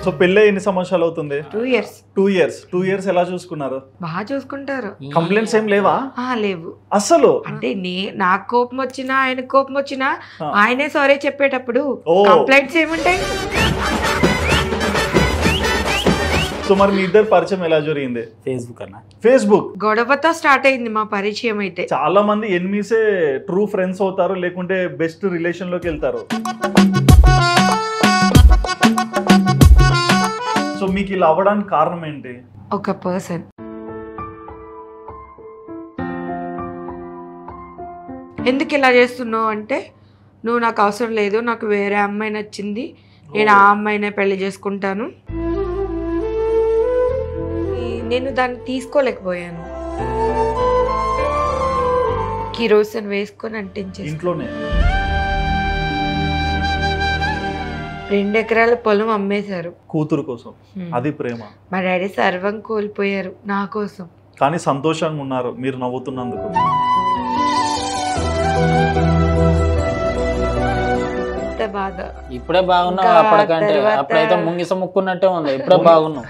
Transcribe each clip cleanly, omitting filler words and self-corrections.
So పెళ్ళి ఎన్ని సంవత్సరాలు అవుతుంది? 2 years. 2 years. 2 years ఎలా చూసుకున్నారు? బాగా చూసుకుంటారు. కంప్లైంట్స్ ఏం లేవా? లేవు అసలు. అంటే నాకు కోపం వచ్చినా ఆయన కోపం వచ్చినా ఆయనే సారీ చెప్పేటప్పుడు కంప్లైంట్స్ ఏముంటాయి? సో మరి మీ ఇద్దరు పరిచయం ఎలా జరిగింది? ఫేస్బుక్ గొడవతో స్టార్ట్ అయింది మా పరిచయం. అయితే చాలా మంది ఎనిమీసే ట్రూ ఫ్రెండ్స్ అవుతారు, లేకుంటే బెస్ట్ రిలేషన్ లోకి వెళ్తారు. సో మీకు ఇలా అవ్వడానికి కారణం ఏంటి? ఒక పర్సన్ ఎందుకు ఇలా చేస్తున్నావు అంటే, నువ్వు నాకు అవసరం లేదు, నాకు వేరే అమ్మాయి నచ్చింది, నేను ఆ అమ్మాయినే పెళ్లి చేసుకుంటాను. నేను దాన్ని తీసుకోలేకపోయాను. కిరోసిన్ వేసుకొని అంటించేసి ఇంట్లోనే 2 ఎకరాల పొలం అమ్మేశారు కూతురు కోసం. అది ప్రేమ. మా డాడీ సర్వం కోల్పోయారు నా కోసం. కానీ సంతోషంగా ఉన్నారు మీరు నవ్వుతున్నందుకు. బాధ. ఇప్పుడే బాగున్నావు, అప్పటికంటే అప్పుడైతే ముంగిస ముక్కున్నట్టే ఉంది. ఇప్పుడే బాగున్నావు.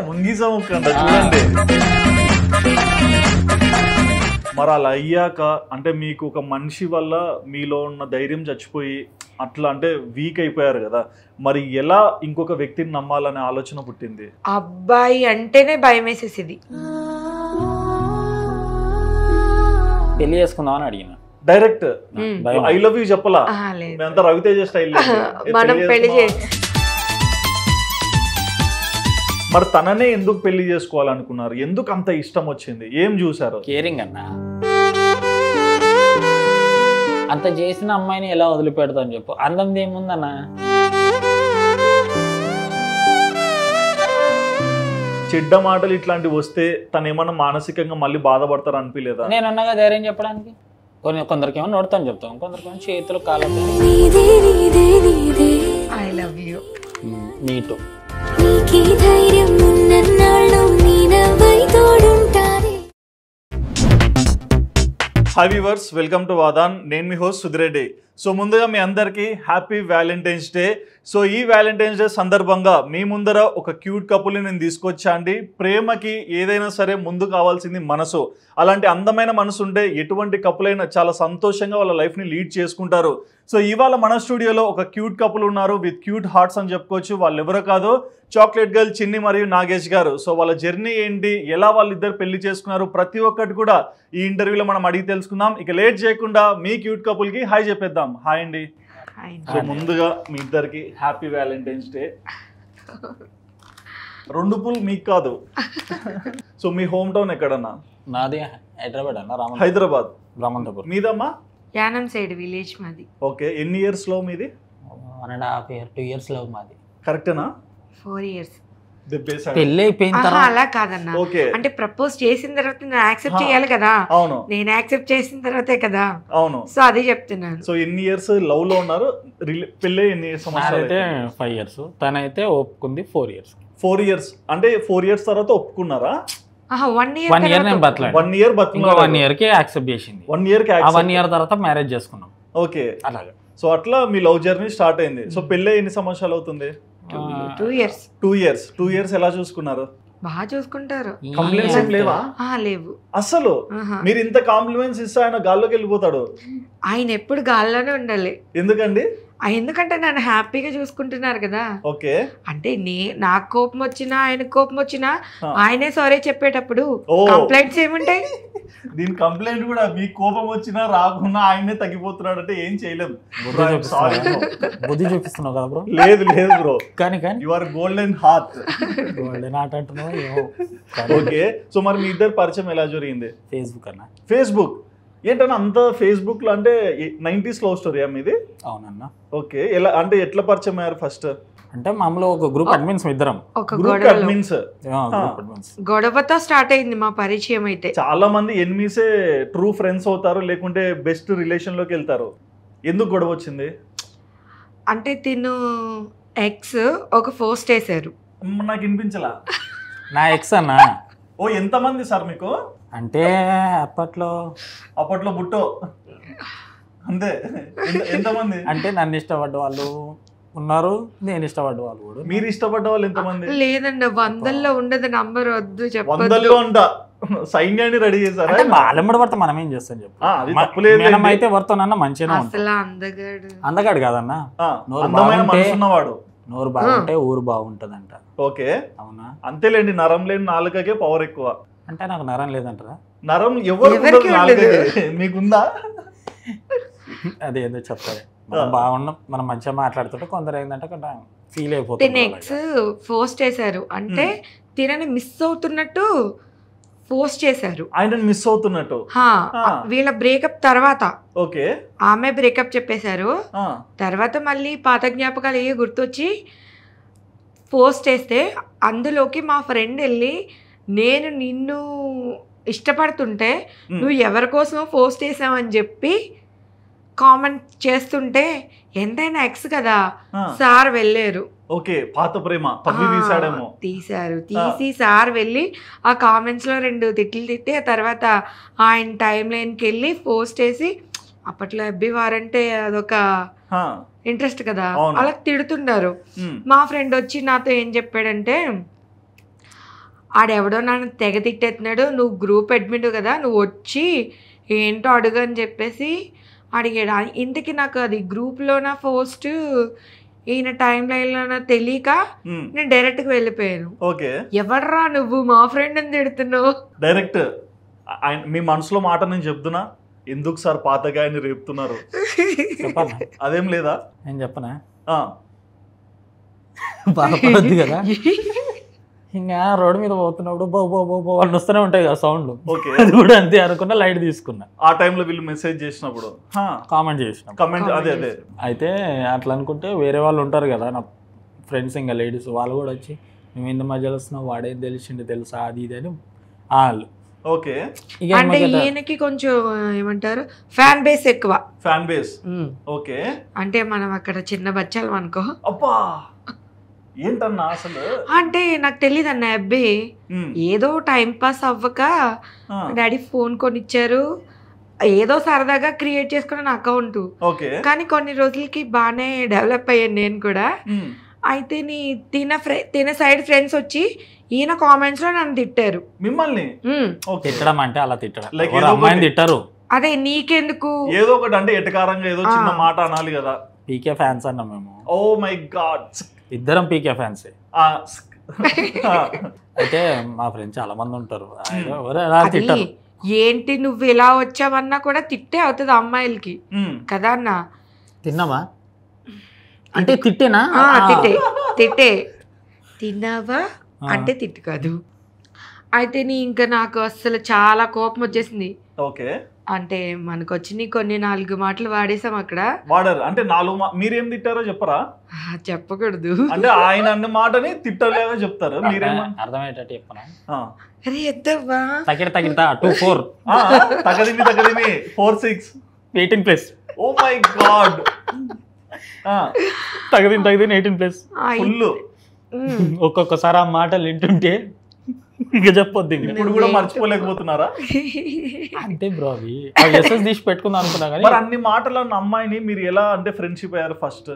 ముంగిస ముక్కు అంట చూడండి. మరి అలా అయ్యాక అంటే మీకు ఒక మనిషి వల్ల మీలో ఉన్న ధైర్యం చచ్చిపోయి అట్లా అంటే వీక్ అయిపోయారు కదా, మరి ఎలా ఇంకొక వ్యక్తిని నమ్మాలనే ఆలోచన పుట్టింది? అబ్బాయి అంటేనే భయం వేసేసింది. పెళ్లి చేసుకుందాం అని అడిగిన డైరెక్ట్ ఐ లవ్ యూ చెప్పలా? మేమంతా రవితేజ స్టైల్. మనం పెళ్లి మరి తననే ఎందుకు పెళ్లి చేసుకోవాలనుకున్నారు? ఎందుకు అంత ఇష్టం వచ్చింది? ఏం చూసారు? కేరింగ్ అన్న. అంత చేసిన అమ్మాయిని ఎలా వదిలిపెడతాను చెప్పు? అందం ఏముందన్న? చెడ్డ మాటలు ఇట్లాంటివి వస్తే తను ఏమన్నా మానసికంగా మళ్ళీ బాధపడతారు అనిపించలేదా? నేను అన్నగా ధైర్యం చెప్పడానికి. కొందరికి ఏమో నోడతాను చెప్తాం, కొందరికి ఏమో చేతులు కాళ్ళు. I love you. నీటు హాయ్ వ్యూవర్స్, వెల్కమ్ టు వాదాన్. నేను మీ హోస్ట్ సుధిరెడ్డి. సో ముందుగా మీ అందరికీ హ్యాపీ వ్యాలంటైన్స్ డే. సో ఈ వ్యాలంటైన్స్ డే సందర్భంగా మీ ముందర ఒక క్యూట్ కపుల్ని నేను తీసుకొచ్చా అండి. ప్రేమకి ఏదైనా సరే ముందు కావాల్సింది మనసు. అలాంటి అందమైన మనసు ఉంటే ఎటువంటి కపుల్ అయినా చాలా సంతోషంగా వాళ్ళ లైఫ్ని లీడ్ చేసుకుంటారు. సో ఇవాళ మన స్టూడియోలో ఒక క్యూట్ కపుల్ ఉన్నారు విత్ క్యూట్ హార్ట్స్ అని చెప్పుకోవచ్చు. వాళ్ళు ఎవరో కాదు, చాక్లెట్ గర్ల్ చిన్ని మరియు నాగేష్ గారు. సో వాళ్ళ జర్నీ ఏంటి, ఎలా వాళ్ళిద్దరు పెళ్లి చేసుకున్నారు, ప్రతి ఒక్కటి కూడా ఈ ఇంటర్వ్యూలో మనం అడిగి తెలుసుకుందాం. ఇక లేట్ చేయకుండా మీ క్యూట్ కపుల్కి హాయ్ చెప్పేద్దాం. హాయ్ అండి. సో ముందుగా మీ ఇద్దరికి హ్యాపీ వ్యాలంటైన్స్ డే. 2 పూలు మీకు కాదు. సో మీ హోమ్ టౌన్ ఎక్కడన్నా? నాది హైదరాబాద్ అన్న. హైదరాబాద్. రామంతపూర్. మీదమ్మా? యానం సైడ్ విలేజ్ మాది. ఓకే. ఎన్ని ఇయర్స్ లో మీది? 1.5 year 2 years లో మాది. కరెక్టేనా? 4 years. పెళ్లి అయిపోయిన తర్వాత అలా కాదన్నా, అంటే ప్రపోజ్ చేసిన తర్వాత నేను యాక్సెప్ట్ చేయాలి కదా. అవును. నేను యాక్సెప్ట్ చేసిన తర్వాతే కదా. అవును. సో అది చెప్తున్నాను. సో ఎన్ని ఇయర్స్ లవ్ లో ఉన్నారు? పెళ్లి ఎన్ని సంవత్సరాలు? అయితే 5 years. తనైతే ఒప్పుకుంది 4 years. 4 years అంటే 4 years తర్వాత ఒప్పుకున్నారా? 1 year. 1 year నేను బతలాను. 1 year బతుకున్నారు. 1 year కి యాక్సెప్ట్ చేసింది. 1 year కి ఆ 1 year తర్వాత మ్యారేజ్ చేసుకున్నాం. ఓకే. అలాగే. సో అట్లా మీ లవ్ జర్నీ స్టార్ట్ అయింది. సో పెళ్లి ఎన్ని సంవత్సరాలు అవుతుంది? 2 years. 2 years. 2 years ఎలా చూసుకున్నారు? బాగా చూసుకుంటారు. కంప్లైంట్స్ ఏం లేవా? లేవు. అసలు మీరు ఇంత కాంప్లిమెంట్స్ ఇస్తే ఆయన గాల్లోకి వెళ్ళిపోతాడు. ఆయన ఎప్పుడు గాల్లోనే ఉండాలి. ఎందుకండి? ఎందుకంటే నన్ను హ్యాపీగా చూసుకుంటున్నారు కదా. ఓకే. అంటే నాకు కోపం వచ్చినా ఆయన కోపం వచ్చినా ఆయనే సారీ చెప్పేటప్పుడు కంప్లైంట్స్ ఏముంటాయి? దీని కంప్లైంట్ కూడా మీకు కోపం వచ్చినా రాకున్నా ఆయనే తగ్గిపోతున్నాడు అంటే ఏం చేయలేం. బుద్ధి చూపిస్తున్నావు కదా బ్రో. లేదు లేదు బ్రో, కానీ you are golden heart. Golden heart అంటున్నావు. ఓకే. సో మరి మీ ఇద్దరు పరిచయం ఎలా జరిగింది? ఫేస్బుక్ అన్న. ఫేస్బుక్ ఏంటన్నా అంత ఫేస్బుక్ లో? అంటే 90s లవ్ స్టోరీ మీది? అవునన్నా. ఓకే. ఎలా అంటే ఎట్లా పరిచయం అయ్యారు ఫస్ట్? అంటే మామూలుగా ఒక గ్రూప్ అడ్మిన్స్ ఇద్దరం. గొడవతో స్టార్ట్ అయింది మా పరిచయం. అయితే చాలా మంది ఎనిమీసే ట్రూ ఫ్రెండ్స్ అవుతారు, లేకుంటే బెస్ట్ రిలేషన్ లోకి వెళ్తారు. ఎందుకు గొడవ వచ్చింది? అంటే తిను ఎక్స్ ఒక పోస్ట్ వేసారు. నాకు వినిపించలా. నా ఎక్స్ అన్నా. ఓ ఎంత మంది సార్ మీకు? అంటే అప్పట్లో బుట్టో అంతే. ఎంతమంది? అంటే నన్ను ఇష్టపడ్డ వాళ్ళు ఉన్నారు, నేను ఇష్టపడ్డ వాళ్ళు కూడా. మీరు ఇష్టపడ్డ వాళ్ళు ఎంతమంది? లేదండి, వందల్లో ఉండదు, నంబర్ వద్దు చెప్పొద్దు. వందల్లో ఉంట సైన్యాన్ని రెడీ చేశారా? అంటే వాళ్ళెంబడి పడితే మనం ఏం చేస్తాం చెప్పు. అది తప్పులేదు. మనం అయితే వర్తనన్నా మంచిగా అసలు అందగాడు. అందగాడు కాదన్నా, అందమైన మనసు ఉన్నవాడు. నోరు బాగుంటే ఊరు బాగుంటదంట. ఓకే, అవునా? అంతేలేండి, నరం లేని నాలుకకే పవర్ ఎక్కువ. అంటే నాకు నరం లేదంటారా? నరం ఎవరికి మీకుందా? అదేందో చెప్తారు. మనం బాగున్నాం, మనం మంచిగా మాట్లాడుతుంటే కొందరు ఏంటంటే కొంచెం ఫీల్ అయిపోతుంది. తిన ఎక్స్ పోస్ట్ చేశారు అంటే తినని మిస్ అవుతున్నట్టు పోస్ట్ చేశారు, ఆయన మిస్ అవుతున్నట్టు. వీళ్ళ బ్రేకప్ తర్వాత ఓకే ఆమె బ్రేకప్ చెప్పేశారు. తర్వాత మళ్ళీ పాత జ్ఞాపకాలు ఏ గుర్తొచ్చి పోస్ట్ చేస్తే అందులోకి మా ఫ్రెండ్ వెళ్ళి నేను నిన్ను ఇష్టపడుతుంటే నువ్వు ఎవరి కోసమో పోస్ట్ చేసావని చెప్పి కామెంట్ చేస్తుంటే ఎంతైనా ఎక్స్ కదా సార్ వెళ్ళారు. ఓకే, పాత ప్రేమ తవ్వి తీసాడేమో. తీసి సార్ వెళ్ళి ఆ కామెంట్స్ లో 2 తిట్లు తిట్టి ఆ తర్వాత ఆయన టైం లైన్కి వెళ్ళి పోస్ట్ చేసి, అప్పట్లో ఎబ్బి వారంటే అదొక ఇంట్రెస్ట్ కదా, అలా తిడుతున్నారు. మా ఫ్రెండ్ వచ్చి నాతో ఏం చెప్పాడంటే, ఆడెవడో నన్ను తెగ తిట్టేస్తున్నాడు, నువ్వు గ్రూప్ అడ్మిన్ కదా, నువ్వు వచ్చి ఏంటో అడుగు అని చెప్పేసి అడిగాడు. ఇంతకీ నాకు అది గ్రూప్లోన పోస్ట్ ఈయన టైం లైన్లోన తెలియక నేను డైరెక్ట్గా వెళ్ళిపోయాను. ఓకే, ఎవర్రా నువ్వు మా ఫ్రెండ్ అని తిడుతున్నావు? డైరెక్ట్ మీ మనసులో మాట నేను చెప్తున్నా, ఎందుకు సార్ పాతగా ఆయన రేపుతున్నారు? అదేం లేదా? నేను చెప్పనా? బాగుంది కదా. ఇంకా రోడ్డు మీద పోతున్నప్పుడు బో బో బో బో వాళ్ళు వస్తూనే ఉంటాయి కదా సౌండ్లు. ఓకే, అది కూడా అంతే అనుకున్నా, లైట్ తీసుకున్నా. ఆ టైంలో వీళ్ళు మెసేజ్ చేసినప్పుడు కామెంట్ చేసిన కమెంట్ అదే అదే అయితే అట్లా అనుకుంటే వేరే వాళ్ళు ఉంటారు కదా నా ఫ్రెండ్స్, ఇంకా లేడీస్, వాళ్ళు కూడా వచ్చి మేము ఇంత మధ్యలో వస్తున్నావు, వాడేం తెలిసిండి తెలుసా అది ఇది అని వాళ్ళు. ఓకే, అంటే ఈయనకి కొంచెం ఏమంటారు ఫ్యాన్ బేస్ ఎక్కువ. Fan base. ఓకే, అంటే మనం అక్కడ చిన్న బచ్చాలు అనుకో. అబ్బా ఏంటన్నా అసలు? అంటే నాకు తెలియదు అన్న అబ్బి, ఏదో టైం పాస్ అవ్వక డాడీ ఫోన్ కొనిచ్చారు, ఏదో సరదాగా క్రియేట్ చేసుకున్న అకౌంట్. కానీ కొన్ని రోజులకి బాగానే డెవలప్ అయ్యాను నేను కూడా. అయితే తిన సైడ్ ఫ్రెండ్స్ వచ్చి ఈయన కామెంట్స్ లో నన్ను తిట్టారు. మిమ్మల్ని తిట్టడం అంటే అలా తిట్టడం, అమ్మాయిని తిట్టారు. అదే నీకెందుకు ఏదో ఒకటి అంటే ఎటకారంగా ఏదో చిన్న మాట అనాలి కదా. పీకే ఫ్యాన్స్ అన్నా మేము. ఓ మై గాడ్, ఇద్దరం పీకే ఫ్యాన్సే. అయితే మా ఫ్రెండ్స్ చాలా మంది ఉంటారు, తిట్టారు. ఏంటి నువ్వు ఇలా వచ్చావన్నా కూడా తిట్టే అవుతుంది అమ్మాయిలకి కదా అన్న. తిన్నావా అంటే తిట్టేనా? తిట్టే తిన్నావా అంటే తిట్టు కాదు. అయితే ఇంకా నాకు అసలు చాలా కోపం వచ్చేసింది. ఓకే, అంటే మనకు వచ్చి కొన్ని 4 మాటలు వాడేసాం అక్కడ. వాడారు అంటే 4 మీరేం తిట్టారో చెప్పరా? చెప్పకూడదు అంటే ఆయన అన్న మాటని తిట్టలేగా చెప్తారు, మీరేమో అర్థమయ్యేటట్టు చెప్పనా? అరే ఎద్దవ్వా తగిలితా 2-4 తగదిమి 4-6 18+. ఓ మై గాడ్, తగదిని 18+. ఫుల్. ఒక్కొక్కసారి ఆ మాటలు వింటుంటే ఇక చెప్పొద్దు. ఇప్పుడు కూడా మర్చిపోలేకపోతున్నారా? అంతే బ్రో, అవి ఎస్ఎస్ తీసి పెట్టుకుందాం అనుకున్నా కానీ. మరి అన్ని మాటలు అన్న అమ్మాయిని మీరు ఎలా అంటే ఫ్రెండ్షిప్ అయ్యారు ఫస్ట్?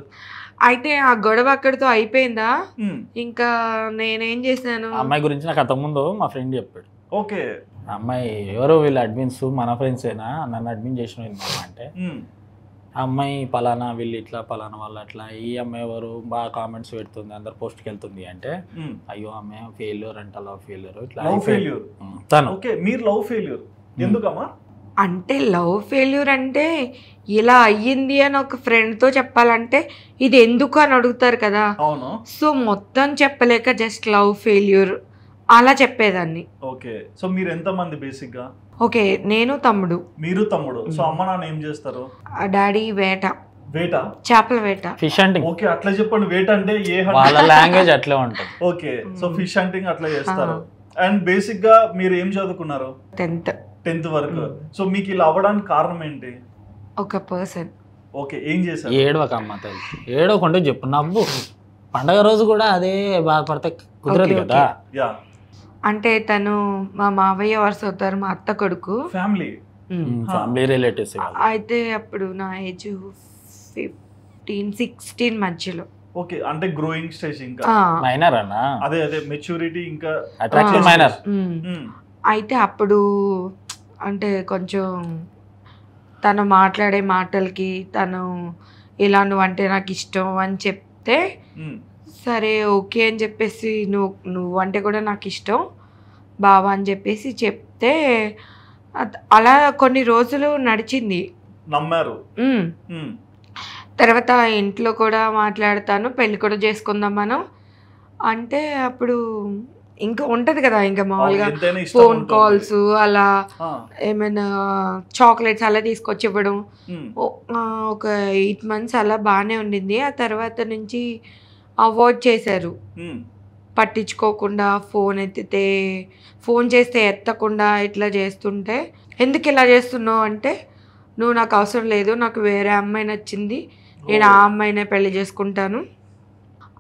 అయితే ఆ గొడవ అక్కడితో అయిపోయిందా, ఇంకా నేనేం చేశాను, అమ్మాయి గురించి నాకు అంతకుముందు మా ఫ్రెండ్ చెప్పాడు. ఓకే, అమ్మాయి ఎవరో వీళ్ళు అడ్మిన్స్ మన ఫ్రెండ్స్ ఏనా, నన్ను అడ్మిన్ చేసిన అంటే అమ్మాయి పలానా వీళ్ళు ఇట్లా పలానా వాళ్ళు అట్లా, ఈ అమ్మాయి ఎవరు బాగా కామెంట్స్ పెడుతుంది, అందరు పోస్ట్కి వెళ్తుంది అంటే అయ్యో అమ్మాయి ఫెయిల్యూర్ అంట, లవ్ ఫెయిల్యూర్ ఇట్లా. ఓకే, మీరు లవ్ ఫెయిల్యూర్ ఎందుకమ్మా? అంటే లవ్ ఫెయిల్యూర్ అంటే ఇలా అయ్యింది అని ఒక ఫ్రెండ్తో చెప్పాలంటే ఇది ఎందుకు అని అడుగుతారు కదా. సో మొత్తం చెప్పలేక జస్ట్ లవ్ ఫెయిల్యూర్ అలా చెప్పేదాన్ని. ఓకే, సో మీరు ఎంతమంది బేసిక్ గా? ఓకే, నేను తమ్ముడు. మీరు తమ్ముడు. సో అమ్మ నాన్న ఏం చేస్తారు? డాడీ వేట, చేపల వేట, ఫిష్ హంటింగ్. ఓకే, అట్లా చెప్పండి. వేట అంటే ఏ వాళ్ళ లాంగ్వేజ్ అట్లా ఉంటుంది. ఓకే, సో ఫిష్ హంటింగ్ అట్లా చేస్తారు. అండ్ బేసిక్ గా మీరు ఏం చదువుకున్నారు? 10th వరకు. సో మీకు ఇలా అవ్వడానికి కారణం ఏంటి? ఒక పర్సన్. ఓకే, ఏం చేశారు? ఏడవక అమ్మ తల్లి, ఏడవకుండా చెప్పు. నవ్వు, పండగ రోజు కూడా అదే బాధపడితే కుదరదు కదా. అంటే తను మా మావయ్య వరుస అవుతారు, మా అత్త కొడుకు, ఫ్యామిలీ రిలేటివ్స్. అయితే అప్పుడు నా ఏజ్ 15-16 మధ్యలో. ఓకే, అంటే గ్రోయింగ్ స్టేజ్ ఇంకా. మైనర్ అన్న, అదే అదే మెచ్యూరిటీ ఇంకా అట్రాక్టివ్ మైనర్. అయితే అప్పుడు అంటే కొంచెం తను మాట్లాడే మాటలకి తను ఇలా నువ్వంటే నాకు ఇష్టం అని చెప్తే సరే ఓకే అని చెప్పేసి నువ్వంటే కూడా నాకు ఇష్టం బావా అని చెప్పేసి చెప్తే అలా కొన్ని రోజులు నడిచింది. నమ్మారు. తర్వాత ఇంట్లో కూడా మాట్లాడతాను, పెళ్ళి కూడా చేసుకుందాం మనం అంటే అప్పుడు ఇంకా ఉంటది కదా ఇంకా మామూలుగా ఫోన్ కాల్స్ అలా ఏమైనా చాక్లెట్స్ అలా తీసుకొచ్చి ఇవ్వడం. ఒక 8 months అలా బాగానే ఉండింది. ఆ తర్వాత నుంచి అవాయిడ్ చేశారు, పట్టించుకోకుండా ఫోన్ చేస్తే ఎత్తకుండా ఇట్లా చేస్తుంటే ఎందుకు ఇలా చేస్తున్నావు అంటే నువ్వు నాకు అవసరం లేదు, నాకు వేరే అమ్మాయి నచ్చింది, నేను ఆ అమ్మాయినే పెళ్లి చేసుకుంటాను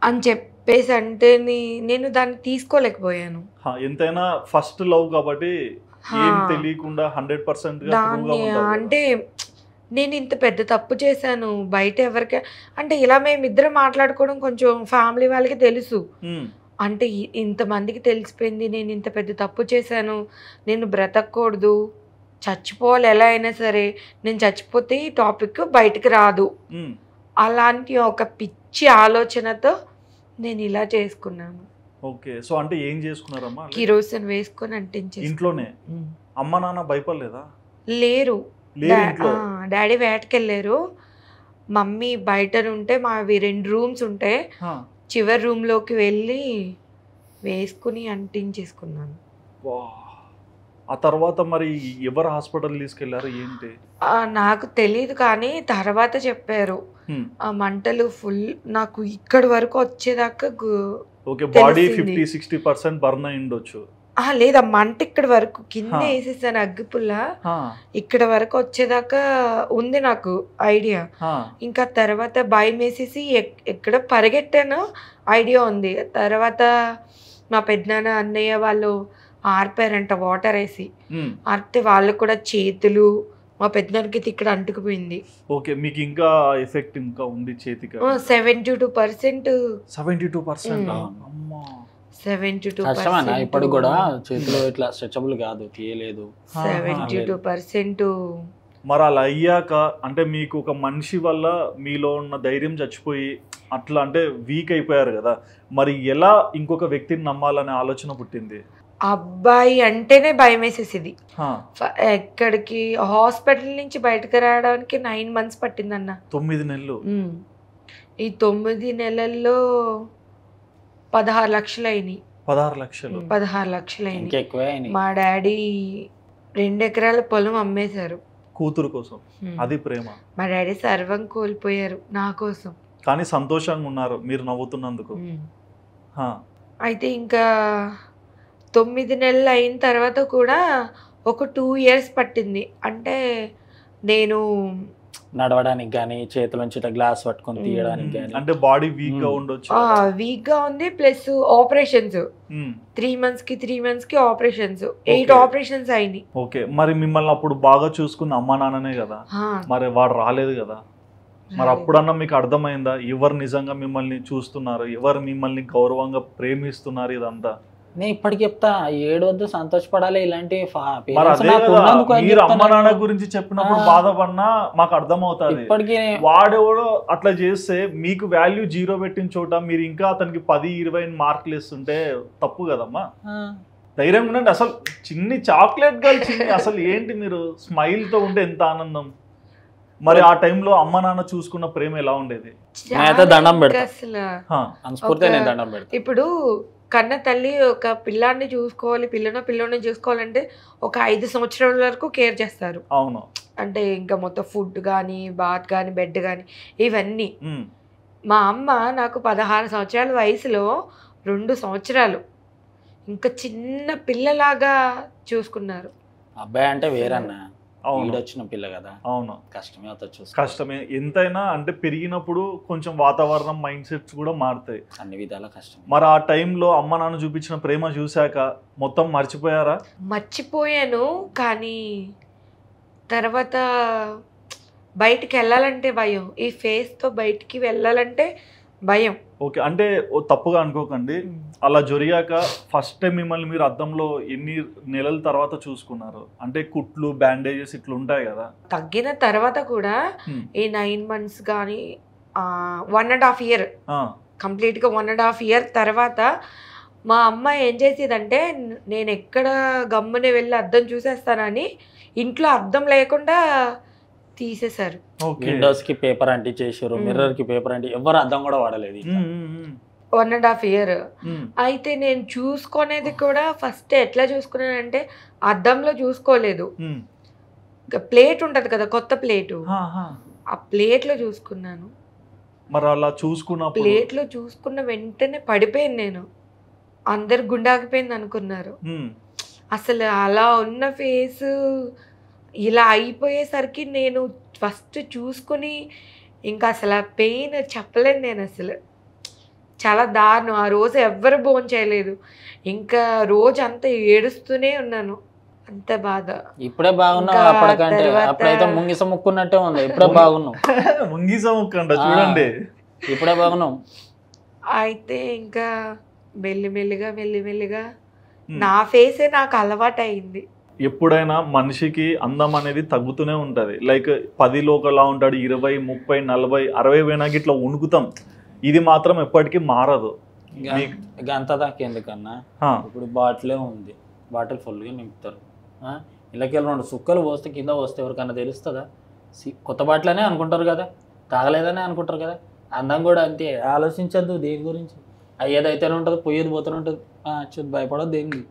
అని చెప్పేసి అంటే నేను దాన్ని తీసుకోలేకపోయాను. ఎంతైనా ఫస్ట్ లవ్ కాబట్టి ఏం తెలియకుండా 100% దాన్ని అంటే నేను ఇంత పెద్ద తప్పు చేశాను బయట ఎవరికి అంటే ఇలా మేమిద్దరం మాట్లాడుకోవడం కొంచెం ఫ్యామిలీ వాళ్ళకి తెలుసు. అంటే ఇంతమందికి తెలిసిపోయింది నేను ఇంత పెద్ద తప్పు చేశాను, నేను బ్రతకూడదు, చచ్చిపోవాలి ఎలా అయినా సరే, నేను చచ్చిపోతే ఈ టాపిక్ బయటకు రాదు, అలాంటి ఒక పిచ్చి ఆలోచనతో నేను ఇలా చేసుకున్నాను. ఓకే, సో అంటే ఏం చేసుకున్నారమ్మా? కిరోసిన్ వేసుకొని అంటించేసి. ఇంట్లోనే? అమ్మ నాన్న భయపడలేదా? లేరు, డాడీ వేటకెళ్ళారు, మమ్మీ బయట ఉంటే మావి 2 rooms ఉంటే చివరి రూమ్లోకి వెళ్ళి వేసుకుని అంటించేసుకున్నాను. ఆ తర్వాత మరి ఎవరు హాస్పిటల్ తీసుకెళ్లారు ఏంటి? నాకు తెలియదు కానీ తర్వాత చెప్పారు ఆ మంటలు ఫుల్ నాకు ఇక్కడ వరకు వచ్చేదాకా. ఓకే, బాడీ 50-60% బర్న్ అయి ఉండొచ్చు. లేదా మంట ఇక్కడ వరకు కింద వేసేసాను అగ్గిపుల్ల, ఇక్కడ వరకు వచ్చేదాకా ఉంది నాకు ఐడియా. ఇంకా తర్వాత భయం వేసేసి ఎక్కడ పరిగెట్టాను ఐడియా ఉంది. తర్వాత మా పెద్దనాన్న అన్నయ్య వాళ్ళు ఆర్పారంట వాటర్ వేసి, ఆర్పితే వాళ్ళు కూడా చేతులు మా పెద్దనాన్నకి ఇక్కడ అంటుకుపోయింది. ఓకే, మీకు ఇంకా ఎఫెక్ట్ ఇంకా ఉంది చేతికి? 72%. 72%? ఇప్పుడు కూడా చేతిలో ఇట్లా స్ట్రెచబుల్ కాదు, తీయలేదు. 72%. మరి అలా అయ్యాక అంటే మీకు ఒక మనిషి వల్ల మీలో ఉన్న ధైర్యం చచ్చిపోయి అట్లా అంటే వీక్ అయిపోయారు కదా, మరి ఎలా ఇంకొక వ్యక్తిని నమ్మాలనే ఆలోచన పుట్టింది? అబ్బాయి అంటేనే భయం వేసేసింది. ఎక్కడికి హాస్పిటల్ నుంచి బయటకు రావడానికి 9 months పట్టిందన్న. 9 నెలలు? ఈ 9 నెలల్లో 16 లక్షలు అయినాయి. 16 లక్షలు? 16 లక్షలు అయినాయి. మా డాడీ 2 ఎకరాల పొలం అమ్మేశారు కూతురు కోసం. అది ప్రేమ? మా డాడీ సర్వం కోల్పోయారు నా కోసం. కానీ సంతోషంగా ఉన్నారు మీరు నవ్వుతున్నందుకు. అయితే ఇంకా 9 నెలలు అయిన తర్వాత కూడా ఒక 2 years పట్టింది. అంటే నేను నడవడానికి కానీ చేతులోంచి ఇట్లా గ్లాస్ పట్టుకొని తీయడానికి కానీ. అంటే బాడీ వీక్ గా ఉండొచ్చు. వీక్ గా ఉంది, ప్లస్ ఆపరేషన్స్ 3 months కి ఆపరేషన్స్, 8 ఆపరేషన్స్ అయినాయి. ఓకే, మరి మిమ్మల్ని అప్పుడు బాగా చూసుకున్న అమ్మా నాన్ననే కదా, మరి వాడు రాలేదు కదా, మరి అప్పుడన్నా మీకు అర్థమైందా ఎవరు నిజంగా మిమ్మల్ని చూస్తున్నారు, ఎవరు మిమ్మల్ని గౌరవంగా ప్రేమిస్తున్నారు? ఇదంతా నేను ఇప్పటికి చెప్తా, ఏడవద్దు, సంతోషపడాలి. ఇలాంటి మీరు అమ్మ నాన్న గురించి చెప్పినప్పుడు బాధపడినా మాకు అర్థమవుతుంది. ఇప్పటికీ వాడెవడో అట్లా చేస్తే మీకు వాల్యూ 0 పెట్టిన చోట మీరు ఇంకా అతనికి 10-20 మార్కులు ఇస్తుంటే తప్పు కదమ్మా. ధైర్యం ఉండండి. అసలు చిన్ని చాక్లెట్ గర్ల్ చిన్ని అసలు ఏంటి, మీరు స్మైల్ తో ఉంటే ఎంత ఆనందం. మరి ఆ టైంలో అమ్మ నాన్న చూసుకున్న ప్రేమ ఎలా ఉండేది? దండం పెడతా. ఇప్పుడు కన్న తల్లి ఒక పిల్లాన్ని చూసుకోవాలి, పిల్లోని చూసుకోవాలంటే ఒక 5 సంవత్సరాల వరకు కేర్ చేస్తారు. అవును. అంటే ఇంకా మొత్తం ఫుడ్ కానీ, బాత్ కానీ, బెడ్ కానీ ఇవన్నీ. మా అమ్మ నాకు 16 సంవత్సరాల వయసులో 2 సంవత్సరాలు ఇంకా చిన్న పిల్లలాగా చూసుకున్నారు. అబ్బాయి అంటే వేరన్నా, వచ్చిన పిల్ల కదా. అవును, కష్టమే. ఎంతైనా అంటే పెరిగినప్పుడు కొంచెం వాతావరణం, మైండ్ సెట్స్ కూడా మారుతాయి, అన్ని విధాల కష్టం. మరి ఆ టైంలో అమ్మ నాన్న చూపించిన ప్రేమ చూశాక మొత్తం మర్చిపోయారా? మర్చిపోయాను, కానీ తర్వాత బయటికి వెళ్ళాలంటే భయం. ఈ ఫేస్తో బయటికి వెళ్ళాలంటే భయం. ఓకే, అంటే తప్పుగా అనుకోకండి, అలా జరిగాక ఫస్ట్ టైం మిమ్మల్ని మీరు అద్దంలో ఎన్ని నెలల తర్వాత చూసుకున్నారు? అంటే కుట్లు, బ్యాండేజెస్ ఇట్లా ఉంటాయి కదా. తగ్గిన తర్వాత కూడా ఈ 9 months కానీ 1.5 year కంప్లీట్గా 1.5 year తర్వాత మా అమ్మ ఏం చేసేదంటే, నేను ఎక్కడ గమ్మునే వెళ్ళి అద్దం చూసేస్తానని ఇంట్లో అద్దం లేకుండా తీసేశారు. విండోస్ కి పేపర్ అంటించేసారు, మిర్రర్ కి పేపర్ అంటి, ఎవరు అద్దం కూడా వాడలేదు. 1.5 year. అయితే నేను చూసుకునేది కూడా ఫస్ట్ ఎట్లా చూసుకున్నానంటే అద్దంలో చూసుకోలేదు, ప్లేట్ ఉంటది కదా కొత్త ప్లేటు, ఆ ప్లేట్లో చూసుకున్నాను. మరి అలా చూసుకున్న ప్లేట్లో చూసుకున్న వెంటనే పడిపోయాను నేను. అందరు గుండాగిపోయింది అనుకున్నారు. అసలు అలా ఉన్న ఫేస్ ఇలా అయిపోయేసరికి నేను ఫస్ట్ చూసుకుని ఇంకా అసలు ఆ పెయిన్ చెప్పలేను నేను. అసలు చాలా దారుణం. ఆ రోజు ఎవ్వరు భోజనం చేయలేదు, ఇంకా రోజు అంతా ఏడుస్తూనే ఉన్నాను, అంత బాధ. ఇప్పుడే బాగున్నావు, అప్పటికంటే అప్పుడైతే ముంగిస ముక్కున్నట్టే ఉంది. ఇప్పుడే బాగున్నావు, ముంగిస ముక్కంట చూడండి, ఇప్పుడే బాగున్నావు. అయితే ఇంకా మెల్లిమెల్లిగా నా ఫేసే నాకు అలవాటు అయింది. ఎప్పుడైనా మనిషికి అందం అనేది తగ్గుతూనే ఉంటుంది. లైక్ 10లో ఒకలా ఉంటాడు, 20, 30, 40, 60 పోయినాక ఇట్లా వణుకుతాం. ఇది మాత్రం ఎప్పటికీ మారదు. అంత దాకా ఎందుకన్నా, ఇప్పుడు బాటిలే ఉంది, బాటిల్ ఫుల్గా నింపుతారు, ఇళ్ళకి 2 సుక్కలు పోస్తే కింద పోస్తే ఎవరికన్నా తెలుస్తుందా? కొత్త బాటిల్ అనుకుంటారు కదా, తాగలేదనే అనుకుంటారు కదా. అందం కూడా అంతే, ఆలోచించద్దు దేని గురించి. అయ్యేదైతేనే ఉంటుంది, పోయేది పోతూనే ఉంటుంది, భయపడదు దేనికి.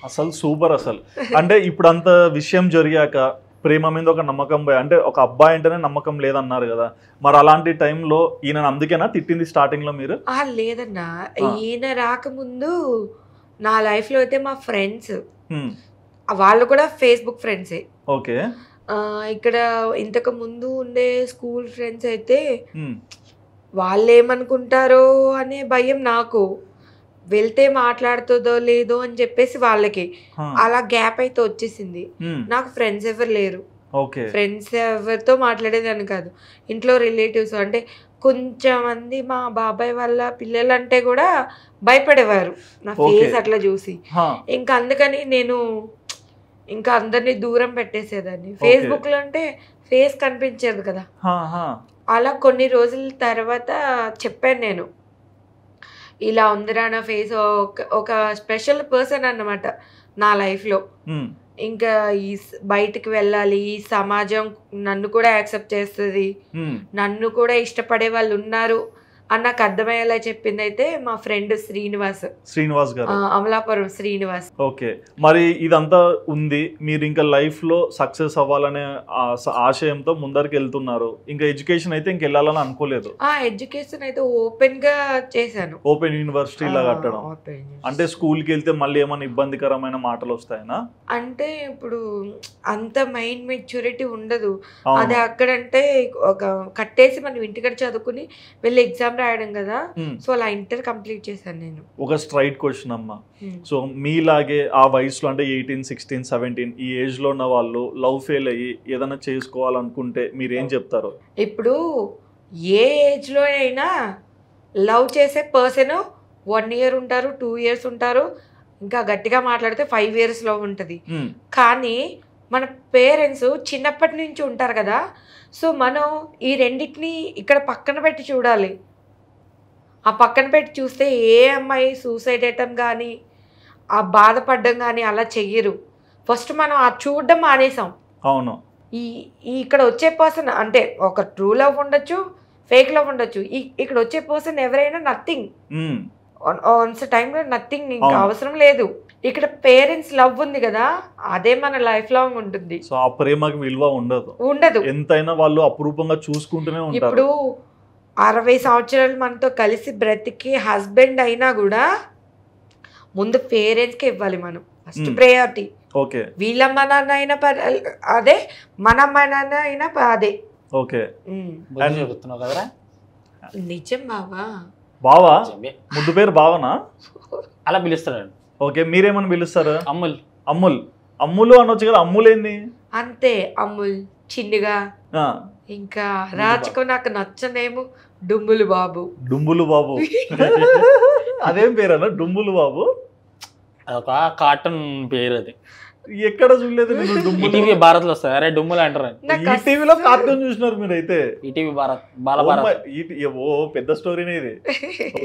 అసలు సూపర్. అసలు అంటే ఇప్పుడు అంత విషయం జరిగాక ప్రేమ మీద ఒక నమ్మకం పోయి, అంటే ఒక అబ్బాయి అంటేనే నమ్మకం లేదన్నారు కదా, మరి అలాంటి టైంలో ఈయన అందుకేనా తిట్టింది స్టార్టింగ్ లో మీరు? లేదన్నా, ఈయన రాకముందు నా లైఫ్ లో అయితే మా ఫ్రెండ్స్ వాళ్ళు కూడా ఫేస్బుక్ ఫ్రెండ్సే. ఓకే. ఇక్కడ ఇంతకు ముందు ఉండే స్కూల్ ఫ్రెండ్స్ అయితే వాళ్ళు ఏమనుకుంటారో అనే భయం నాకు, వెళ్తే మాట్లాడుతుందో లేదో అని చెప్పేసి వాళ్ళకి అలా గ్యాప్ అయితే వచ్చేసింది. నాకు ఫ్రెండ్స్ ఎవరు లేరు, ఫ్రెండ్స్ ఎవరితో మాట్లాడేదాన్ని కాదు. ఇంట్లో రిలేటివ్స్ అంటే కొంచెం మంది మా బాబాయ్ వాళ్ళ పిల్లలు అంటే కూడా భయపడేవారు నా ఫేస్ అట్లా చూసి. ఇంకా అందుకని నేను ఇంకా అందరినీ దూరం పెట్టేసేదాన్ని. ఫేస్బుక్ లో అంటే ఫేస్ కనిపించేది కదా. అలా కొన్ని రోజుల తర్వాత చెప్పాను నేను, ఇలా ఉందిరా నా ఫేస్, ఒక స్పెషల్ పర్సన్ అన్నమాట నా లైఫ్లో. ఇంకా ఈ బయటికి వెళ్ళాలి, ఈ సమాజం నన్ను కూడా యాక్సెప్ట్ చేస్తుంది, నన్ను కూడా ఇష్టపడే వాళ్ళు ఉన్నారు అని నాకు అర్థమయ్యేలా చెప్పింది అయితే మా ఫ్రెండ్ శ్రీనివాస్ గారు, అమలాపురం శ్రీనివాస్. ఓకే. మరి ఇదంతా ఉంది, మీరు ఇంకా లైఫ్ లో సక్సెస్ అవ్వాలనే ఆశయంతో ముందరికి వెళ్తున్నారు. ఇంకా ఎడ్యుకేషన్ అయితే ఇంక వెళ్ళాలని అనుకోలేదు? ఎడ్యుకేషన్ అయితే ఓపెన్ గా చేశాను, ఓపెన్ యూనివర్సిటీ లా కట్టడం. అంటే స్కూల్ కి వెళ్తే మళ్ళీ ఏమైనా ఇబ్బందికరమైన మాటలు వస్తాయనా? అంటే ఇప్పుడు అంత మైండ్ మెచ్యూరిటీ ఉండదు. అదే అక్కడంటే ఒక కట్టేసి మనం ఇంటికడ చదువుకుని వెళ్ళి ఎగ్జామ్ రాయడం కదా. సో అలా ఇంటర్ కంప్లీట్ చేశాను నేను. ఒక స్ట్రైట్ క్వశ్చన్ అమ్మా, సో మీలాగే ఆ వయసులో అంటే 18, 16, 17 ఈ ఏజ్ లో ఉన్న వాళ్ళు లవ్ ఫెయిల్ అయ్యి ఏదైనా చేసుకోవాలనుకుంటే మీరు ఏం చెప్తారు? ఇప్పుడు ఏ ఏజ్ లో అయినా లవ్ చేసే పర్సన్ 1 year ఉంటారు, 2 years ఉంటారు, ఇంకా గట్టిగా మాట్లాడితే 5 years లో ఉంటుంది. కానీ మన పేరెంట్స్ చిన్నప్పటి నుంచి ఉంటారు కదా, సో మనం ఈ రెండింటిని ఇక్కడ పక్కన పెట్టి చూడాలి. ఆ పక్కన పెట్టి చూస్తే ఏ అమ్మాయి సూసైడ్ అటెంప్ట్ కానీ ఆ బాధపడడం కానీ అలా చెయ్యరు. ఫస్ట్ మనం ఆ చూడడం మానేసాం. అవును. ఇక్కడ వచ్చే పర్సన్ అంటే ఒక ట్రూ లవ్ ఉండొచ్చు, ఫేక్ లవ్ ఉండొచ్చు. ఇక్కడ వచ్చే పర్సన్ ఎవరైనా నథింగ్, వన్స్ టైంలో నథింగ్, ఇంకా అవసరం లేదు. ఇక్కడ పేరెంట్స్ లవ్ ఉంది కదా, అదే మన లైఫ్ లాంగ్ ఉంటుంది. సో ఆ ప్రేమకి విలువ ఉండదు, ఎంతైనా వాళ్ళు అపురూపంగా చూసుకుంటూనే ఉంటారు. ఇప్పుడు 60 సంవత్సరాలు మనతో కలిసి బ్రతికి హస్బెండ్ అయినా కూడా ముందు పేరెంట్స్కి ఇవ్వాలి మనం ఫస్ట్ ప్రయారిటీ. ఓకే. వీళ్ళమ్మ నాన్న అయినా అదే, మన అమ్మ నాన్న అయినా అదే. ఓకే. నిజం బావా. బావా ముద్దు పేరు బావనా? అలా పిలుస్తాడు. ఓకే. మీరేమని పిలుస్తారు? అమ్ముల్. అమ్ములు అనొచ్చు కదా, అమ్ములు ఏంది? అంతే, అమ్ముల్ చిన్నగా, ఇంకా రాజుకో నాకు నచ్చనేమో డుమ్ములు బాబు. డుంబులు బాబు అదేం పేరన్నా డుంబులు బాబు? ఒక కార్టూన్ పేరు అది, ఎక్కడ చూడలేదు నేను. ఈటీవీ భారత్ లో వస్తాయి. అరే డుమ్ములు అంటారు. ఈటీవీలో కార్టూన్ చూసినారు మీరు అయితే? ఈటీవీ భారత్, బాలభారత్. ఓ పెద్ద స్టోరీనే ఇది.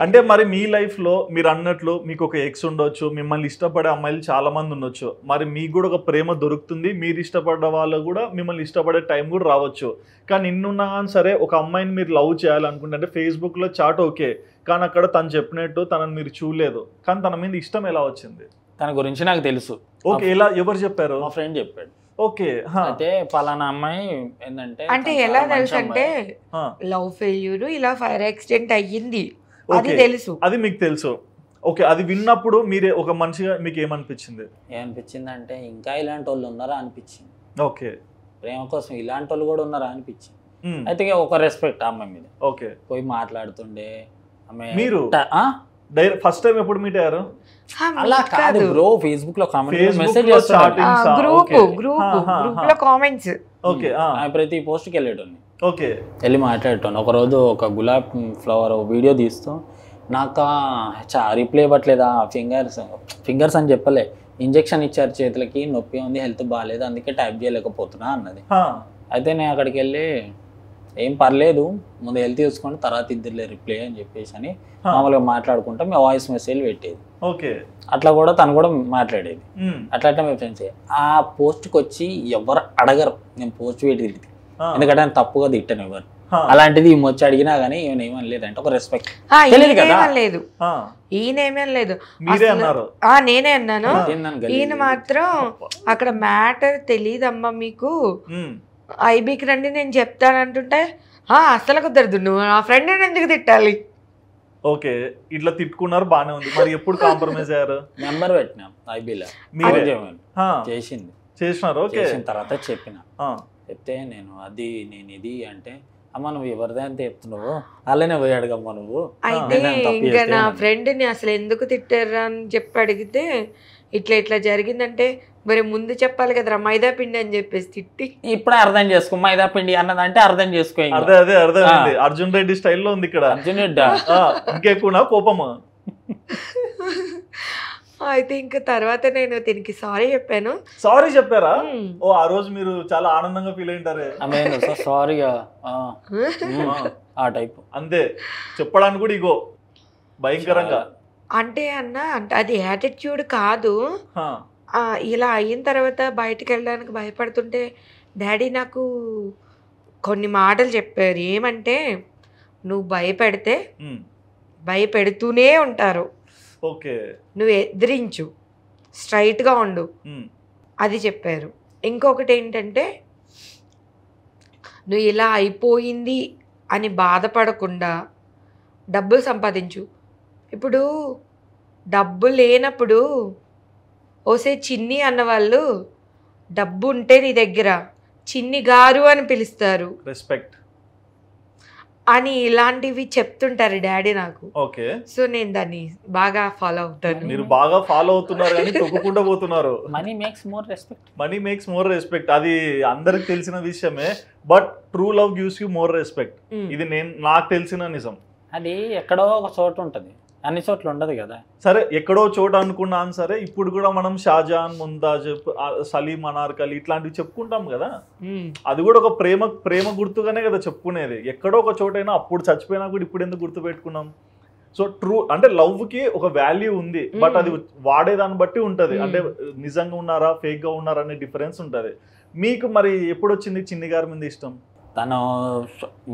అంటే మరి మీ లైఫ్ లో మీరు అన్నట్లు మీకు ఒక ఎక్స్ ఉండొచ్చు, మిమ్మల్ని ఇష్టపడే అమ్మాయిలు చాలా మంది ఉండొచ్చు, మరి మీకు కూడా ఒక ప్రేమ దొరుకుతుంది, మీరు ఇష్టపడ్డ వాళ్ళు కూడా మిమ్మల్ని ఇష్టపడే టైం కూడా రావచ్చు. కానీ ఇన్నున్నా కానీ సరే ఒక అమ్మాయిని మీరు లవ్ చేయాలనుకుంటే, అంటే ఫేస్బుక్ లో చాట్ ఓకే, కానీ అక్కడ తను చెప్పినట్టు తనని మీరు చూడలేదు, కానీ తన మీద ఇష్టం ఎలా వచ్చింది? తన గురించి నాకు తెలుసు. ఓకే, ఎలా, ఎవరు చెప్పారు? మా ఫ్రెండ్ చెప్పాడు. ఓకే, అయితే పలానా అమ్మాయి ఏంటంటే, అంటే ఎలా తెలుసు అంటే లవ్ ఫెయిల్యూర్, ఇలా ఫైర్ యాక్సిడెంట్ అయ్యింది, అది తెలుసు. అది మీకు తెలుసు. ఓకే, అది విన్నప్పుడు మీరే ఒక మనిషిగా మీకు ఏమనిపించింది? ఏమనిపించింది అంటే ఇంకా ఇలాంటి వాళ్ళు ఉన్నారా అనిపించింది. ఓకే, ప్రేమ కోసం ఇలాంటి వాళ్ళు కూడా ఉన్నారా అనిపించింది. అయితే ఒక రెస్పెక్ట్ ఆ అమ్మాయి మీద. ఓకే, పోయి మాట్లాడుతుండే ఆమె. మీరు ఫస్ట్ టైం ఎప్పుడు మీట్ అయ్యారు? అలా కాదు బ్రో, ఫేస్బుక్ లో కామెంట్ మెసేజ్ గ్రూప్ లో కామెంట్స్. ఓకే, ప్రతి పోస్ట్ కి వెళ్ళేటోని. ఓకే, వెళ్ళి మాట్లాడేటోని. ఒక రోజు ఒక గులాబ్ ఫ్లవర్ వీడియో తీస్తూ నాకు రిప్లై ఇవ్వట్లేదా, ఫింగర్స్ అని చెప్పలే, ఇంజెక్షన్ ఇచ్చారు చేతులకి, నొప్పి ఉంది, హెల్త్ బాగాలేదు, అందుకే టైప్ చేయలేకపోతున్నా అన్నది. అయితే నేను అక్కడికి వెళ్ళి ఏం పర్లేదు, ముందు హెల్త్ చూసుకొని తర్వాత ఇద్దరులే రిప్లై అని చెప్పేసి అని మామూలుగా మాట్లాడుకుంటా మేము వాయిస్ మెసేజ్ పెట్టేది. ఓకే, అట్లా కూడా తను కూడా మాట్లాడేది. అట్లా మేము ఫ్రెండ్స్. ఆ పోస్ట్కి వచ్చి ఎవరు అడగరు నేను పోస్ట్ పెట్టేది, ఎందుకంటే నేను తప్పుగా తిట్టాను ఎవరు. అలాంటిది ఈమె వచ్చి అడిగినా కానీ ఈమె ఏమని లేదంటే ఒక రెస్పెక్ట్ లేదు, ఈయనేమేం లేదు, నేనే అన్నాను. ఈయన మాత్రం అక్కడ మ్యాటర్ తెలియదమ్మా మీకు, ఐబీకి రండి నేను చెప్తానంటుంటే అసలు కుదరదు, నువ్వు నా ఫ్రెండ్ ఎందుకు తిట్టాలి. ఓకే, ఇట్లా తిట్టుకున్నారు, బానే ఉంది. మరి ఎప్పుడు కాంప్రమైజ్ అయ్యారు? నెంబర్ పెట్టినాం ఐబీలో, చేసింది చేసినారు. ఓకే, చేసిన తర్వాత చెప్తే నేను ఇది అంటే, అమ్మ నువ్వు ఎవరిదే అంతే చెప్తున్నావు, అలానే పోయి అడగమ్మా నువ్వు. అయితే ఇంకా నా ఫ్రెండ్ని అసలు ఎందుకు తిట్టారా అని చెప్పి అడిగితే, ఇట్లా జరిగిందంటే మరి ముందు చెప్పాలి కదరా మైదా పిండి అని చెప్పేసి తిట్టి. ఇప్పుడే అర్థం చేసుకో, మైదా పిండి అన్నదంటే అర్థం చేసుకో. అదే అర్థమైంది. అర్జున్ రెడ్డి స్టైల్లో ఉంది ఇక్కడ. అర్జున్ రెడ్డి ఇంకెక్కువ కోపమా? అయితే ఇంకా తర్వాత నేను దీనికి సారీ చెప్పాను. సారీ చెప్పారా? ఓ ఆ రోజు మీరు చాలా ఆనందంగా ఫీల్ అయింటారే. సారీగా ఆ టైప్ అంతే, చెప్పడానికి కూడా ఇగో భయంకరంగా. అంటే అన్న అంటే అది యాటిట్యూడ్ కాదు, ఇలా అయిన తర్వాత బయటకు వెళ్ళడానికి భయపడుతుంటే డాడీ నాకు కొన్ని మాటలు చెప్పారు. ఏమంటే నువ్వు భయపెడితే భయపెడుతూనే ఉంటారు, ఓకే నువ్వు ఎదిరించు, స్ట్రైట్గా ఉండు, అది చెప్పారు. ఇంకొకటి ఏంటంటే నువ్వు ఇలా అయిపోయింది అని బాధపడకుండా డబ్బులు సంపాదించు. ఇప్పుడు డబ్బు లేనప్పుడు ఓసే చిన్ని అన్నవాళ్ళు డబ్బు ఉంటే నీ దగ్గర చిన్ని గారు అని పిలుస్తారు, రెస్పెక్ట్ అని ఇలాంటివి చెప్తుంటారు డాడీ నాకు. ఓకే, సో నేను దాన్ని బాగా ఫాలో అవుతాను. మీరు బాగా ఫాలో అవుతున్నారు కానీ తొక్కకుండా పోతున్నారు. మనీ మేక్స్ మోర్ రెస్పెక్ట్ అది అందరికి తెలిసిన విషయమే, but true love gives you more respect. ఇది నాకు తెలిసిన నిజం. అది ఎక్కడో ఒక చోట ఉంటుంది, అన్ని చోట్ల ఉండదు కదా. సరే, ఎక్కడో చోట అనుకున్నాను సరే, ఇప్పుడు కూడా మనం షాజహాన్, ముంతాజ్, సలీం, అనార్కలి ఇట్లాంటివి చెప్పుకుంటాం కదా. అది కూడా ఒక ప్రేమ గుర్తుగానే కదా చెప్పుకునేది. ఎక్కడో ఒక చోటైనా అప్పుడు చచ్చిపోయినా కూడా ఇప్పుడు ఎందుకు గుర్తు పెట్టుకున్నాం? సో ట్రూ అంటే లవ్ కి ఒక వాల్యూ ఉంది, బట్ అది వాడేదాన్ని బట్టి ఉంటది. అంటే నిజంగా ఉన్నారా ఫేక్ గా ఉన్నారా అనే డిఫరెన్స్ ఉంటది. మీకు మరి ఎప్పుడు వచ్చింది చిన్ని గారి మీద ఇష్టం? తను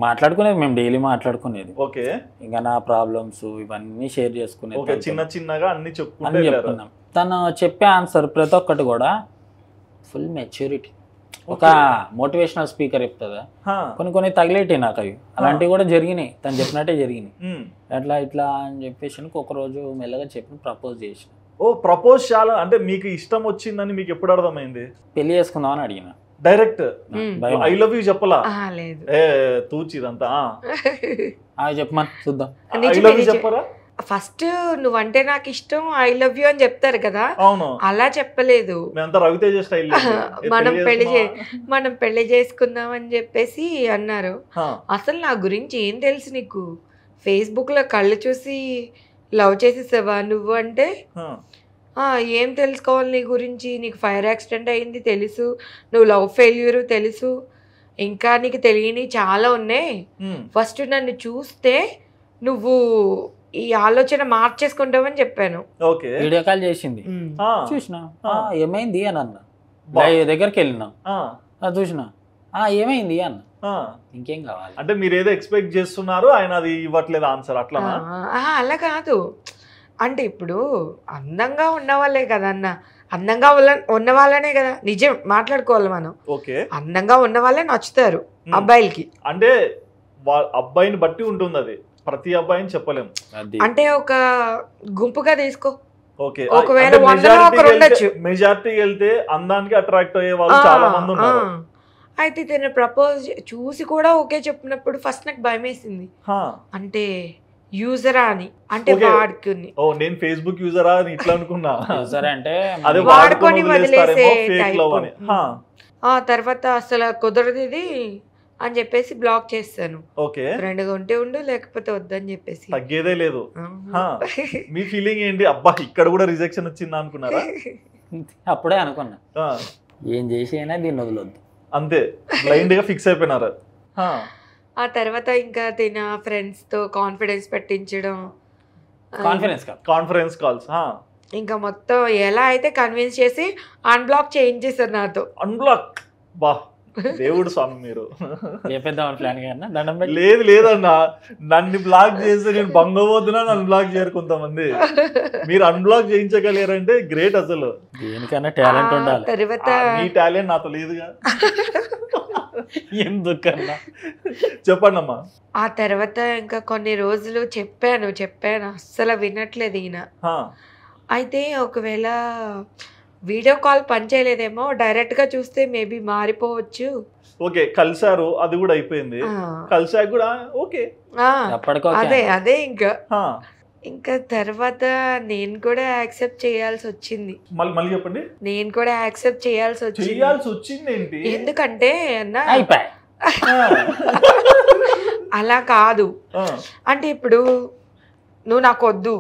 మాట్లాడుకునేది, మేము డైలీ మాట్లాడుకునేది. ఓకే, ఇంకా నా ప్రాబ్లమ్స్ ఇవన్నీ షేర్ చేసుకునేది, చిన్నగా అన్ని చెప్పుకున్నాం. తను చెప్పే ఆన్సర్ ప్రతి ఒక్కటి కూడా ఫుల్ మెచ్యూరిటీ. ఒక మోటివేషనల్ స్పీకర్ చెప్తుందా, కొన్ని తగిలేటి నాకు అవి అలాంటివి కూడా జరిగినాయి, తను చెప్పినట్టే జరిగినాయి. ఇట్లా అని చెప్పేసి ఒక రోజు మెల్లగా చెప్పి ప్రపోజ్ చేసిన. ఓ ప్రపోజ్ చాలా అంటే మీకు ఇష్టం వచ్చిందని మీకు ఎప్పుడు అర్థమైంది? పెళ్లి చేసుకుందామని అడిగిన డైరెక్ట్. ఐ లవ్ యూ చెప్పలా? లేదు, తూచి ఇదంతా చెప్పమని చూద్దాం. ఐ లవ్ యూ చెప్పరా? ఫస్ట్ నువ్వంటే నాకు ఇష్టం, ఐ లవ్ యూ అని చెప్తారు కదా, అవును అలా చెప్పలేదు. మేమంతా రవితేజ స్టైల్ మనం పెళ్లి చేసుకుందాం అని చెప్పేసి అన్నారు. అసలు నా గురించి ఏం తెలుసు నీకు? ఫేస్బుక్ లో కళ్ళు చూసి లవ్ చేసేసావా నువ్వు అంటే, ఏం తెలుసుకోవాలి నీ గురించి? నీకు ఫైర్ యాక్సిడెంట్ అయింది తెలుసు, నువ్వు లవ్ ఫెయిల్యూర్ తెలుసు, ఇంకా నీకు తెలియని చాలా ఉన్నాయి. ఫస్ట్ నన్ను చూస్తే నువ్వు ఈ ఆలోచన మార్చేసుకుంటావని చెప్పాను. వీడియో కాల్ చేసింది, చూసిన ఏమైంది అని అన్న, దగ్గరికి వెళ్ళినా చూసిన ఏమైంది అన్న, ఇంకేం కావాలి అంటే మీరు ఏదో ఎక్స్పెక్ట్ చేస్తున్నారు, ఆయన అది ఇవ్వట్లేదు ఆన్సర్ అట్లా? అలా కాదు, అంటే ఇప్పుడు అందంగా ఉన్నవాళ్ళే కదా అన్న, అందంగా ఉన్న వాళ్ళనే కదా నిజం మాట్లాడుకోవాలి మనం. ఓకే, అందంగా ఉన్న వాళ్ళే నచ్చుతారు అబ్బాయిలకి. అంటే అబ్బాయిని బట్టి ఉంటుంది, అది ప్రతి అబ్బాయిని చెప్పలేం. అంటే ఒక గుంపుగా తీసుకో, ఓకే, ఒకవేళ మెజారిటీ వెళ్తే అందానికి అట్రాక్ట్ అయ్యే వాళ్ళు చాలా మంది ఉన్నారు. అయితే తన ప్రపోజ్ చూసి కూడా ఓకే చెప్పినప్పుడు ఫస్ట్ నాకు భయం వేసింది, అంటే యూజరా అని, అంటే వాడుకుని. ఓ నేను ఫేస్బుక్ యూజరా అని ఇట్లా అనుకున్నా. యూజర్ అంటే అదే వాడుకొని వదిలేసే టైప్. ఆ తర్వాత అసలు కుదరదు ఇది అని చెప్పేసి బ్లాక్ చేస్తాను. ఓకే, ఫ్రెండ్ గా ఉంటే ఉండు, లేకపోతే వద్దని చెప్పేసి. తగ్గేదే లేదు. మీ ఫీలింగ్ ఏంటి? అబ్బా ఇక్కడ కూడా రిజెక్షన్ వచ్చిందా అనుకున్నారా? అప్పుడే అనుకున్నా ఏం చేసి అయినా దీన్ని వదలొద్దు, అంతే బ్లైండ్ గా ఫిక్స్ అయిపోయినారు. ఆ తర్వాత ఇంకా తిన ఫ్రెండ్స్ తో కాన్ఫిడెన్స్ పెట్టించడం, కాన్ఫరెన్స్ కాల్స్, ఇంకా మొత్తం ఎలా అయితే కన్విన్స్ చేసి అన్బ్లాక్ చేయించేసారు నాతో. అన్బ్లాక్? బా దేవుడు స్వామి మీరు. లేదు లేదన్నా, నన్ను బ్లాక్ చేస్తే నేను బంగబోతున్నా, నన్ను బ్లాక్ చేయరు కొంతమంది. మీరు అన్బ్లాక్ చేయించగలిగారంటే గ్రేట్. అసలు దేనికన్నా టాలెంట్ ఉండాలి. తర్వాత మీ టాలెంట్ నాతో లేదుగా. ఎందుకన్నా చెప్పండి అమ్మా. ఆ తర్వాత ఇంకా కొన్ని రోజులు చెప్పాను అస్సలు వినట్లేదు ఈయన. అయితే ఒకవేళ వీడియో కాల్ పనిచేయలేదేమో, డైరెక్ట్ గా చూస్తే మేబీ మారిపోవచ్చు. ఓకే, కలిసారు, అది కూడా అయిపోయింది. కలిసాక కూడా ఓకే, అదే ఇంకా తర్వాత నేను కూడా యాక్సెప్ట్ చేయాల్సి వచ్చింది. మళ్ళీ చెప్పండి. నేను కూడా యాక్సెప్ట్ చేయాల్సి వచ్చింది ఏంటి? ఎందుకంటే అన్న అలా కాదు, అంటే ఇప్పుడు నువ్వు నాకు వద్దు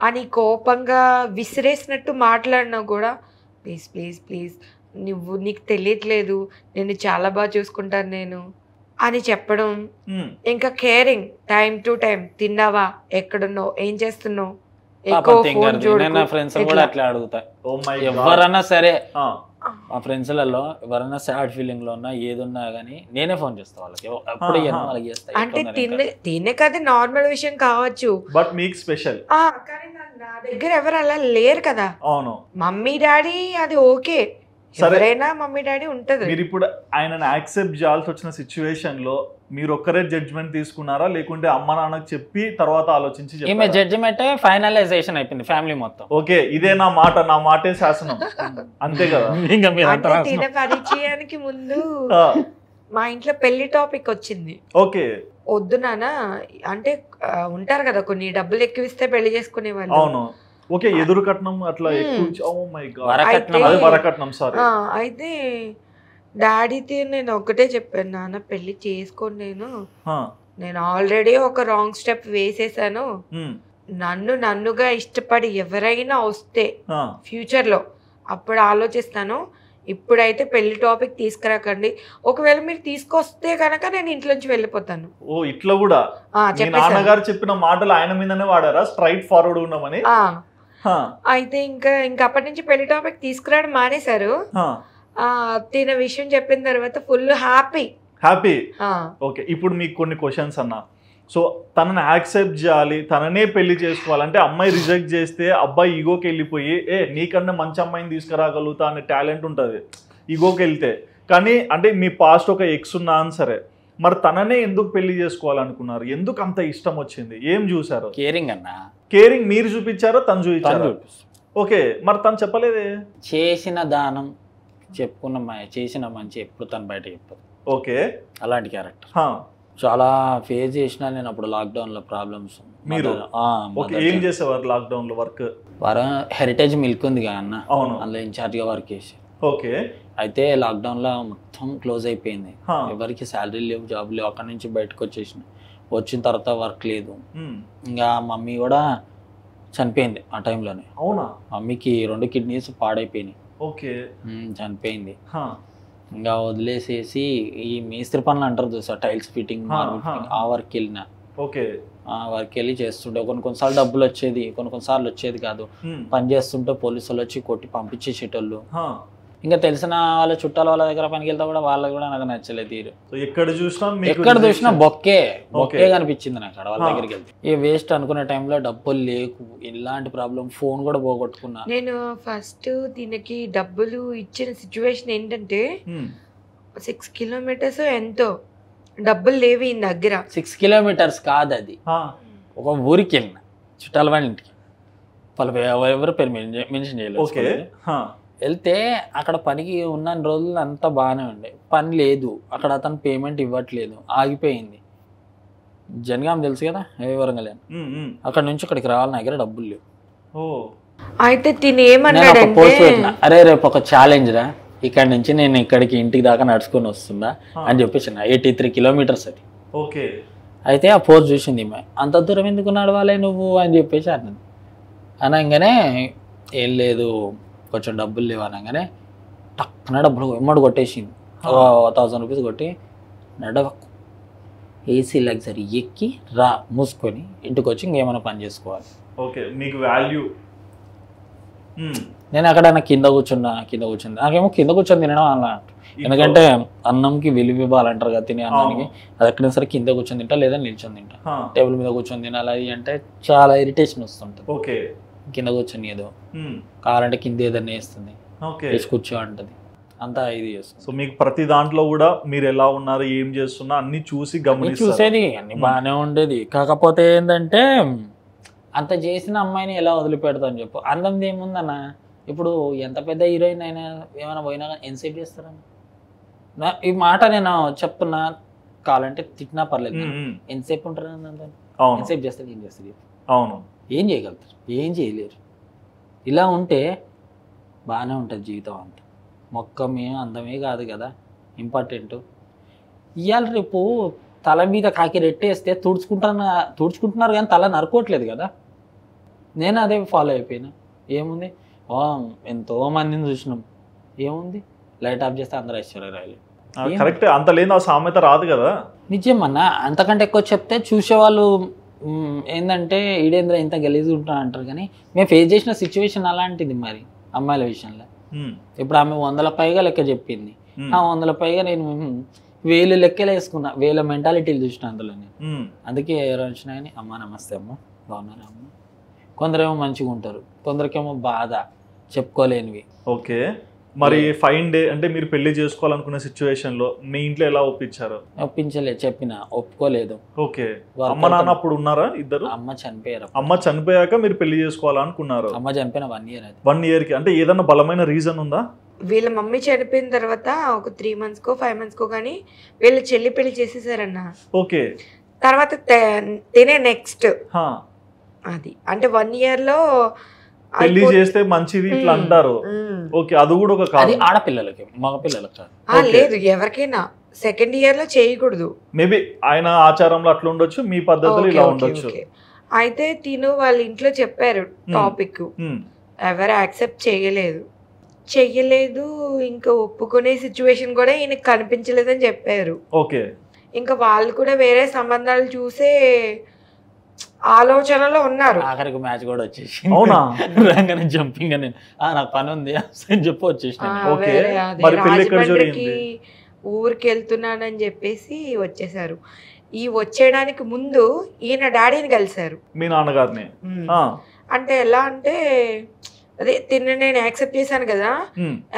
అని కోపంగా విసిరేసినట్టు మాట్లాడినా కూడా, ప్లీజ్ ప్లీజ్ ప్లీజ్ నీకు తెలియట్లేదు, నేను చాలా బాగా చూసుకుంటాను నేను అని చెప్పడం. ఇంకా కేరింగ్, టైం టు టైం, తిన్నావా, ఎక్కడున్నావు, ఏం చేస్తున్నావు, ఎవరన్నా సరే మా ఫ్రెండ్స్ లలో ఎవరైనా సాడ్ ఫీలింగ్ లో ఉన్నా ఏదున్నా గానీ నేనే ఫోన్ చేస్తా వాళ్ళకి, ఎప్పుడు వాళ్ళకి చేస్తా. అంటే తినే కదా నార్మల్ విషయం కావచ్చు, బట్ మీకు స్పెషల్. నా దగ్గర ఎవరు అలా లేరు కదా. అవును, మమ్మీ డాడీ అది ఓకే, ఎవరైనా మమ్మీ డాడీ ఉంటది. మీరు ఇప్పుడు ఆయనను యాక్సెప్ట్ చేయాల్సి వచ్చిన సిచ్యువేషన్ లో మీరు ఒక్కరే జడ్జ్మెంట్ తీసుకున్నారా, లేకుంటే అమ్మ నాన్నకు చెప్పి తర్వాత ఆలోచించి? జడ్జిమెంట్ ఫైనలైజేషన్ అయిపోయింది ఫ్యామిలీ మొత్తం. ఓకే, ఇదే నా మాటే శాసనం, అంతే కదా. తిన పరిచయానికి ముందు మా ఇంట్లో పెళ్లి టాపిక్ వచ్చింది. ఓకే, వద్దు నాన్న అంటే ఉంటారు కదా కొన్ని డబ్బులు ఎక్కువ ఇస్తే పెళ్లి చేసుకునే వాళ్ళు. అవును, ఓకే, ఎదురు కట్నం అట్లా వరకట్నం. సారీ. అయితే డాడీతో నేను ఒకటే చెప్పాను, నాన్న పెళ్లి చేసుకోండి, నేను ఆల్రెడీ ఒక రాంగ్ స్టెప్ వేసేసాను, నన్నుగా ఇష్టపడి ఎవరైనా వస్తే ఫ్యూచర్ లో అప్పుడు ఆలోచిస్తాను, ఇప్పుడైతే పెళ్లి టాపిక్ తీసుకురాకండి, ఒకవేళ మీరు తీసుకొస్తే కనుక నేను ఇంట్లోంచి వెళ్ళిపోతాను. ఓ ఇట్లా కూడా నాన్నగారు చెప్పిన మాటలు ఆయన మీదనే వాడారా, స్ట్రైట్ ఫార్వర్డ్ ఉన్నామని? అయితే ఇంకా అప్పటి నుంచి పెళ్లి టాపిక్ తీసుకురావడం మానేశారు. తిన విషయం చెప్పిన తర్వాత ఫుల్ హ్యాపీ. ఓకే, ఇప్పుడు మీకు కొన్ని క్వశ్చన్స్ అన్నా. సో తనని యాక్సెప్ట్ చేయాలి, తననే పెళ్లి చేసుకోవాలంటే అమ్మాయి రిజెక్ట్ చేస్తే అబ్బాయి ఈగోకి వెళ్ళిపోయి నీకన్నా మంచి అమ్మాయిని తీసుకురాగలుగుతా అనే టాలెంట్ ఉంటుంది ఈగోకి వెళ్తే. కానీ అంటే మీ పాస్ట్ ఒక ఎక్స్ ఉన్నా అని సరే, మరి తననే ఎందుకు పెళ్లి చేసుకోవాలనుకున్నారు? ఎందుకు అంత ఇష్టం వచ్చింది? ఏం చూసారు? కేరింగ్ అన్న. కేరింగ్ మీరు చూపించారో తను చూపించారు? ఓకే, మరి తను చెప్పలేదే. చేసిన దానం చెప్పుకున్న చేసిన మంచి ఎప్పుడు తను బయట చెప్పదు. ఓకే, అలాంటి క్యారెక్టర్. చాలా ఫేస్ చేసిన నేను అప్పుడు లాక్డౌన్లో ప్రాబ్లమ్స్. మీరు ఏం చేసేవారు లాక్డౌన్లో వర్క్? వారం హెరిటేజ్ మిల్క్ ఉంది కదా అన్న, అవును, అందులో ఇన్ఛార్జ్గా వర్క్ చేసి. ఓకే. అయితే లాక్డౌన్లో మొత్తం క్లోజ్ అయిపోయింది, ఎవరికి శాలరీ లేవు, జాబ్ లేవు. అక్కడ నుంచి బయటకు వచ్చేసిన. వచ్చిన తర్వాత వర్క్ లేదు. ఇంకా మమ్మీ కూడా చనిపోయింది ఆ టైంలోనే. అవునా? మమ్మీకి 2 కిడ్నీస్ పాడైపోయినాయి. ఓకే. చనిపోయింది. ఇంకా వదిలేసేసి ఈ మేస్త్రి పనులు అంటారు చూసా, టైల్స్ ఫిట్టింగ్, ఆ వర్క్ వెళ్ళిన. ఓకే. ఆ వర్క్ వెళ్ళి చేస్తుంటే కొన్నిసార్లు డబ్బులు వచ్చేది, కొన్నిసార్లు వచ్చేది కాదు. పని చేస్తుంటే పోలీసులు వచ్చి కొట్టి పంపించేసేటోళ్ళు. ఇంకా తెలిసిన వాళ్ళ చుట్టాల వాళ్ళ దగ్గర పనికి వెళ్తా కూడా వాళ్ళకి కూడా నాకు నచ్చలేదు తీరు. ఎక్కడ చూసినా బొక్కే కనిపించింది నాకు వాళ్ళ దగ్గరికి వెళ్తే. ఏ వేస్ట్ అనుకునే టైంలో డబ్బులు లేకు, ఎలాంటి ప్రాబ్లం, ఫోన్ కూడా పోగొట్టుకున్నా. నేను ఫస్ట్ దీనికి డబ్బులు ఇచ్చిన సిచ్యువేషన్ ఏంటంటే 6 కిలోమీటర్స్ ఎంతో డబ్బులు లేవు ఈ దగ్గర. 6 కిలోమీటర్స్ కాదు, అది ఒక ఊరికి వెళ్ళిన చుట్టాల వాళ్ళ ఇంటికి. ఎవరి పేరు మెన్షన్ చేయలేదు. వెళ్తే అక్కడ పనికి ఉన్న రోజులు అంతా బాగానే ఉండే, పని లేదు అక్కడ, అతను పేమెంట్ ఇవ్వట్లేదు, ఆగిపోయింది. జనగాం తెలుసు కదా, ఏ వివరంగా లేను. అక్కడ నుంచి ఇక్కడికి రావాలి, నా దగ్గర డబ్బులు లేవు. అయితే పోస్ట్ పెట్టిన, అరే రేపు ఒక ఛాలెంజ్ రా, ఇక్కడ నుంచి నేను ఇక్కడికి ఇంటికి దాకా నడుచుకొని వస్తుందా అని చెప్పేసి. 83 కిలోమీటర్స్ అది. ఓకే. అయితే ఆ పోస్ట్ చూసింది, అంత దూరం ఎందుకు నడవాలి నువ్వు అని చెప్పేసి అన్నది. అనగానే ఏం లేదు కొంచెం డబ్బులు లేవు అనగానే టక్కున డబ్బులు ఎమ్మడి కొట్టేసింది. 1000 రూపీస్ కొట్టి నడవకు, ఏసీ లగ్జరీ ఎక్కి రా, మూసుకొని ఇంటికి వచ్చి ఇంకేమైనా పని చేసుకోవాలి. ఓకే, మీకు వాల్యూ. నేను అక్కడ కింద కూర్చున్నా, నాకేమో కింద కూర్చొని తినడం అలా, ఎందుకంటే అన్నంకి విలువ ఇవ్వాలంటారు కదా, తినే అన్నానికి. అది ఎక్కడైనా సరే కింద కూర్చొని తింటా, లేదా నిల్చొని తింటా. టేబుల్ మీద కూర్చొని తినాలి అంటే చాలా ఇరిటేషన్ వస్తుంటుంది. ఓకే. కింద కూర్చొని ఏదో కావాలంటే కింద ఏదన్నా వేస్తుంది, వేసి కూర్చో అంటది, అంతా ఇది చేస్తుంది. సో మీకు ప్రతి దాంట్లో కూడా మీరు ఎలా ఉన్నారు, ఏం చేస్తున్నా అన్ని చూసి చూసేది, అన్ని బాగానే ఉండేది. కాకపోతే ఏంటంటే అంత చేసిన అమ్మాయిని ఎలా వదిలిపెడతాను చెప్పు. అందం ఏముందన్న, ఇప్పుడు ఎంత పెద్ద హీరోయిన్ అయినా ఏమైనా పోయినా ఎంతసేపు చేస్తారని ఈ మాట నేను చెప్తున్నా. కావాలంటే తిట్టినా పర్లేదు, ఎంతసేపు ఉంటారు, ఎంతసేపు చేస్తారు, ఏం చేస్తారు, అవును, ఏం చేయగలుగుతారు, ఏం చేయలేరు. ఇలా ఉంటే బాగానే ఉంటుంది జీవితం అంతా. మొక్కమే అందమే కాదు కదా ఇంపార్టెంట్. ఇవాళ రేపు తల మీద కాకి రెట్టేస్తే తుడుచుకుంటున్నారు కానీ తల నరుకోవట్లేదు కదా. నేను అదే ఫాలో అయిపోయినా. ఏముంది, ఎంతో మందిని చూసినాం, ఏముంది లైట్ ఆఫ్ చేస్తే అందరూ ఐశ్వర్యరాయలు. కరెక్ట్, అంత లేదు ఆ సామెత రాదు కదా. నిజమన్నా, అంతకంటే ఎక్కువ చెప్తే చూసేవాళ్ళు ఏంటంటే ఈడేంద్ర ఇంత గలీజుగా ఉంటా అంటారు. కానీ మేము ఫేస్ చేసిన సిచ్యువేషన్ అలాంటిది మరి అమ్మాయిల విషయంలో. ఇప్పుడు ఆమె 100 పైగా లెక్క చెప్పింది, ఆ 100 పైగా నేను 1000 లెక్కలు వేసుకున్నా, 1000 మెంటాలిటీలు చూసిన అందులో నేను. అందుకే ఎవరు వచ్చినాయని అమ్మ నమస్తే అమ్మ బాగున్నారా అమ్మ. కొందరేమో మంచిగా ఉంటారు, కొందరికేమో బాధ చెప్పుకోలేనివి. ఓకే, మరి ఫైన్ డే అంటే మీరు పెళ్లి చేసుకోవాలనుకున్న సిచ్యువేషన్ లో మీ ఇంట్లో ఎలా ఒప్పించారు? ఒప్పించలేదు, చెప్పిన ఒప్పుకోలేదు. ఓకే, అమ్మ నాన్న అప్పుడు ఉన్నారా ఇద్దరు? అమ్మ చనిపోయారు. అమ్మ చనిపోయాక మీరు పెళ్లి చేసుకోవాలనుకున్నారు? అమ్మ చనిపోయిన 1 year. 1 year కి అంటే ఏదన్నా బలమైన రీజన్ ఉందా? వీళ్ళ మమ్మీ చనిపోయిన తర్వాత ఒక 3 months కో 5 months కో కానీ వీళ్ళ చెల్లి పెళ్లి చేసేసారన్న. ఓకే, తర్వాత తినే నెక్స్ట్ అది అంటే 1 year లో పెళ్లి చేస్తే మంచిది ఇట్లా అంటారు. ఓకే, అది కూడా ఒక కాదు, ఆడపిల్లలకి మగ పిల్లలకి లేదు, ఎవరికైనా 2nd year లో చేయకూడదు. మేబీ ఆయన ఆచారంలో అట్లా ఉండొచ్చు, మీ పద్ధతిలో ఇలా ఉండొచ్చు. అయితే తిను వాళ్ళ ఇంట్లో చెప్పారు టాపిక్, ఎవరు యాక్సెప్ట్ చెయ్యలేదు. ఇంకా ఒప్పుకునే సిచ్యువేషన్ కూడా ఈయనకు కనిపించలేదని చెప్పారు. ఓకే, ఇంకా వాళ్ళు కూడా వేరే సంబంధాలు చూసే ఆలోచనలో ఉన్నారు. ఆఖరికి మ్యాచ్ కూడా వచ్చేసి అవునా రాగానే జంపింగ్ అని నాకు పని ఉంది అని చెప్పి వచ్చేసి రాజమండ్రికి ఊరికి వెళ్తున్నానని చెప్పేసి వచ్చేసారు. ఈ వచ్చేయడానికి ముందు ఈయన డాడీని కలిశారు, మీ నాన్నగారిని. అంటే ఎలా అంటే అదే నేను యాక్సెప్ట్ చేశాను కదా,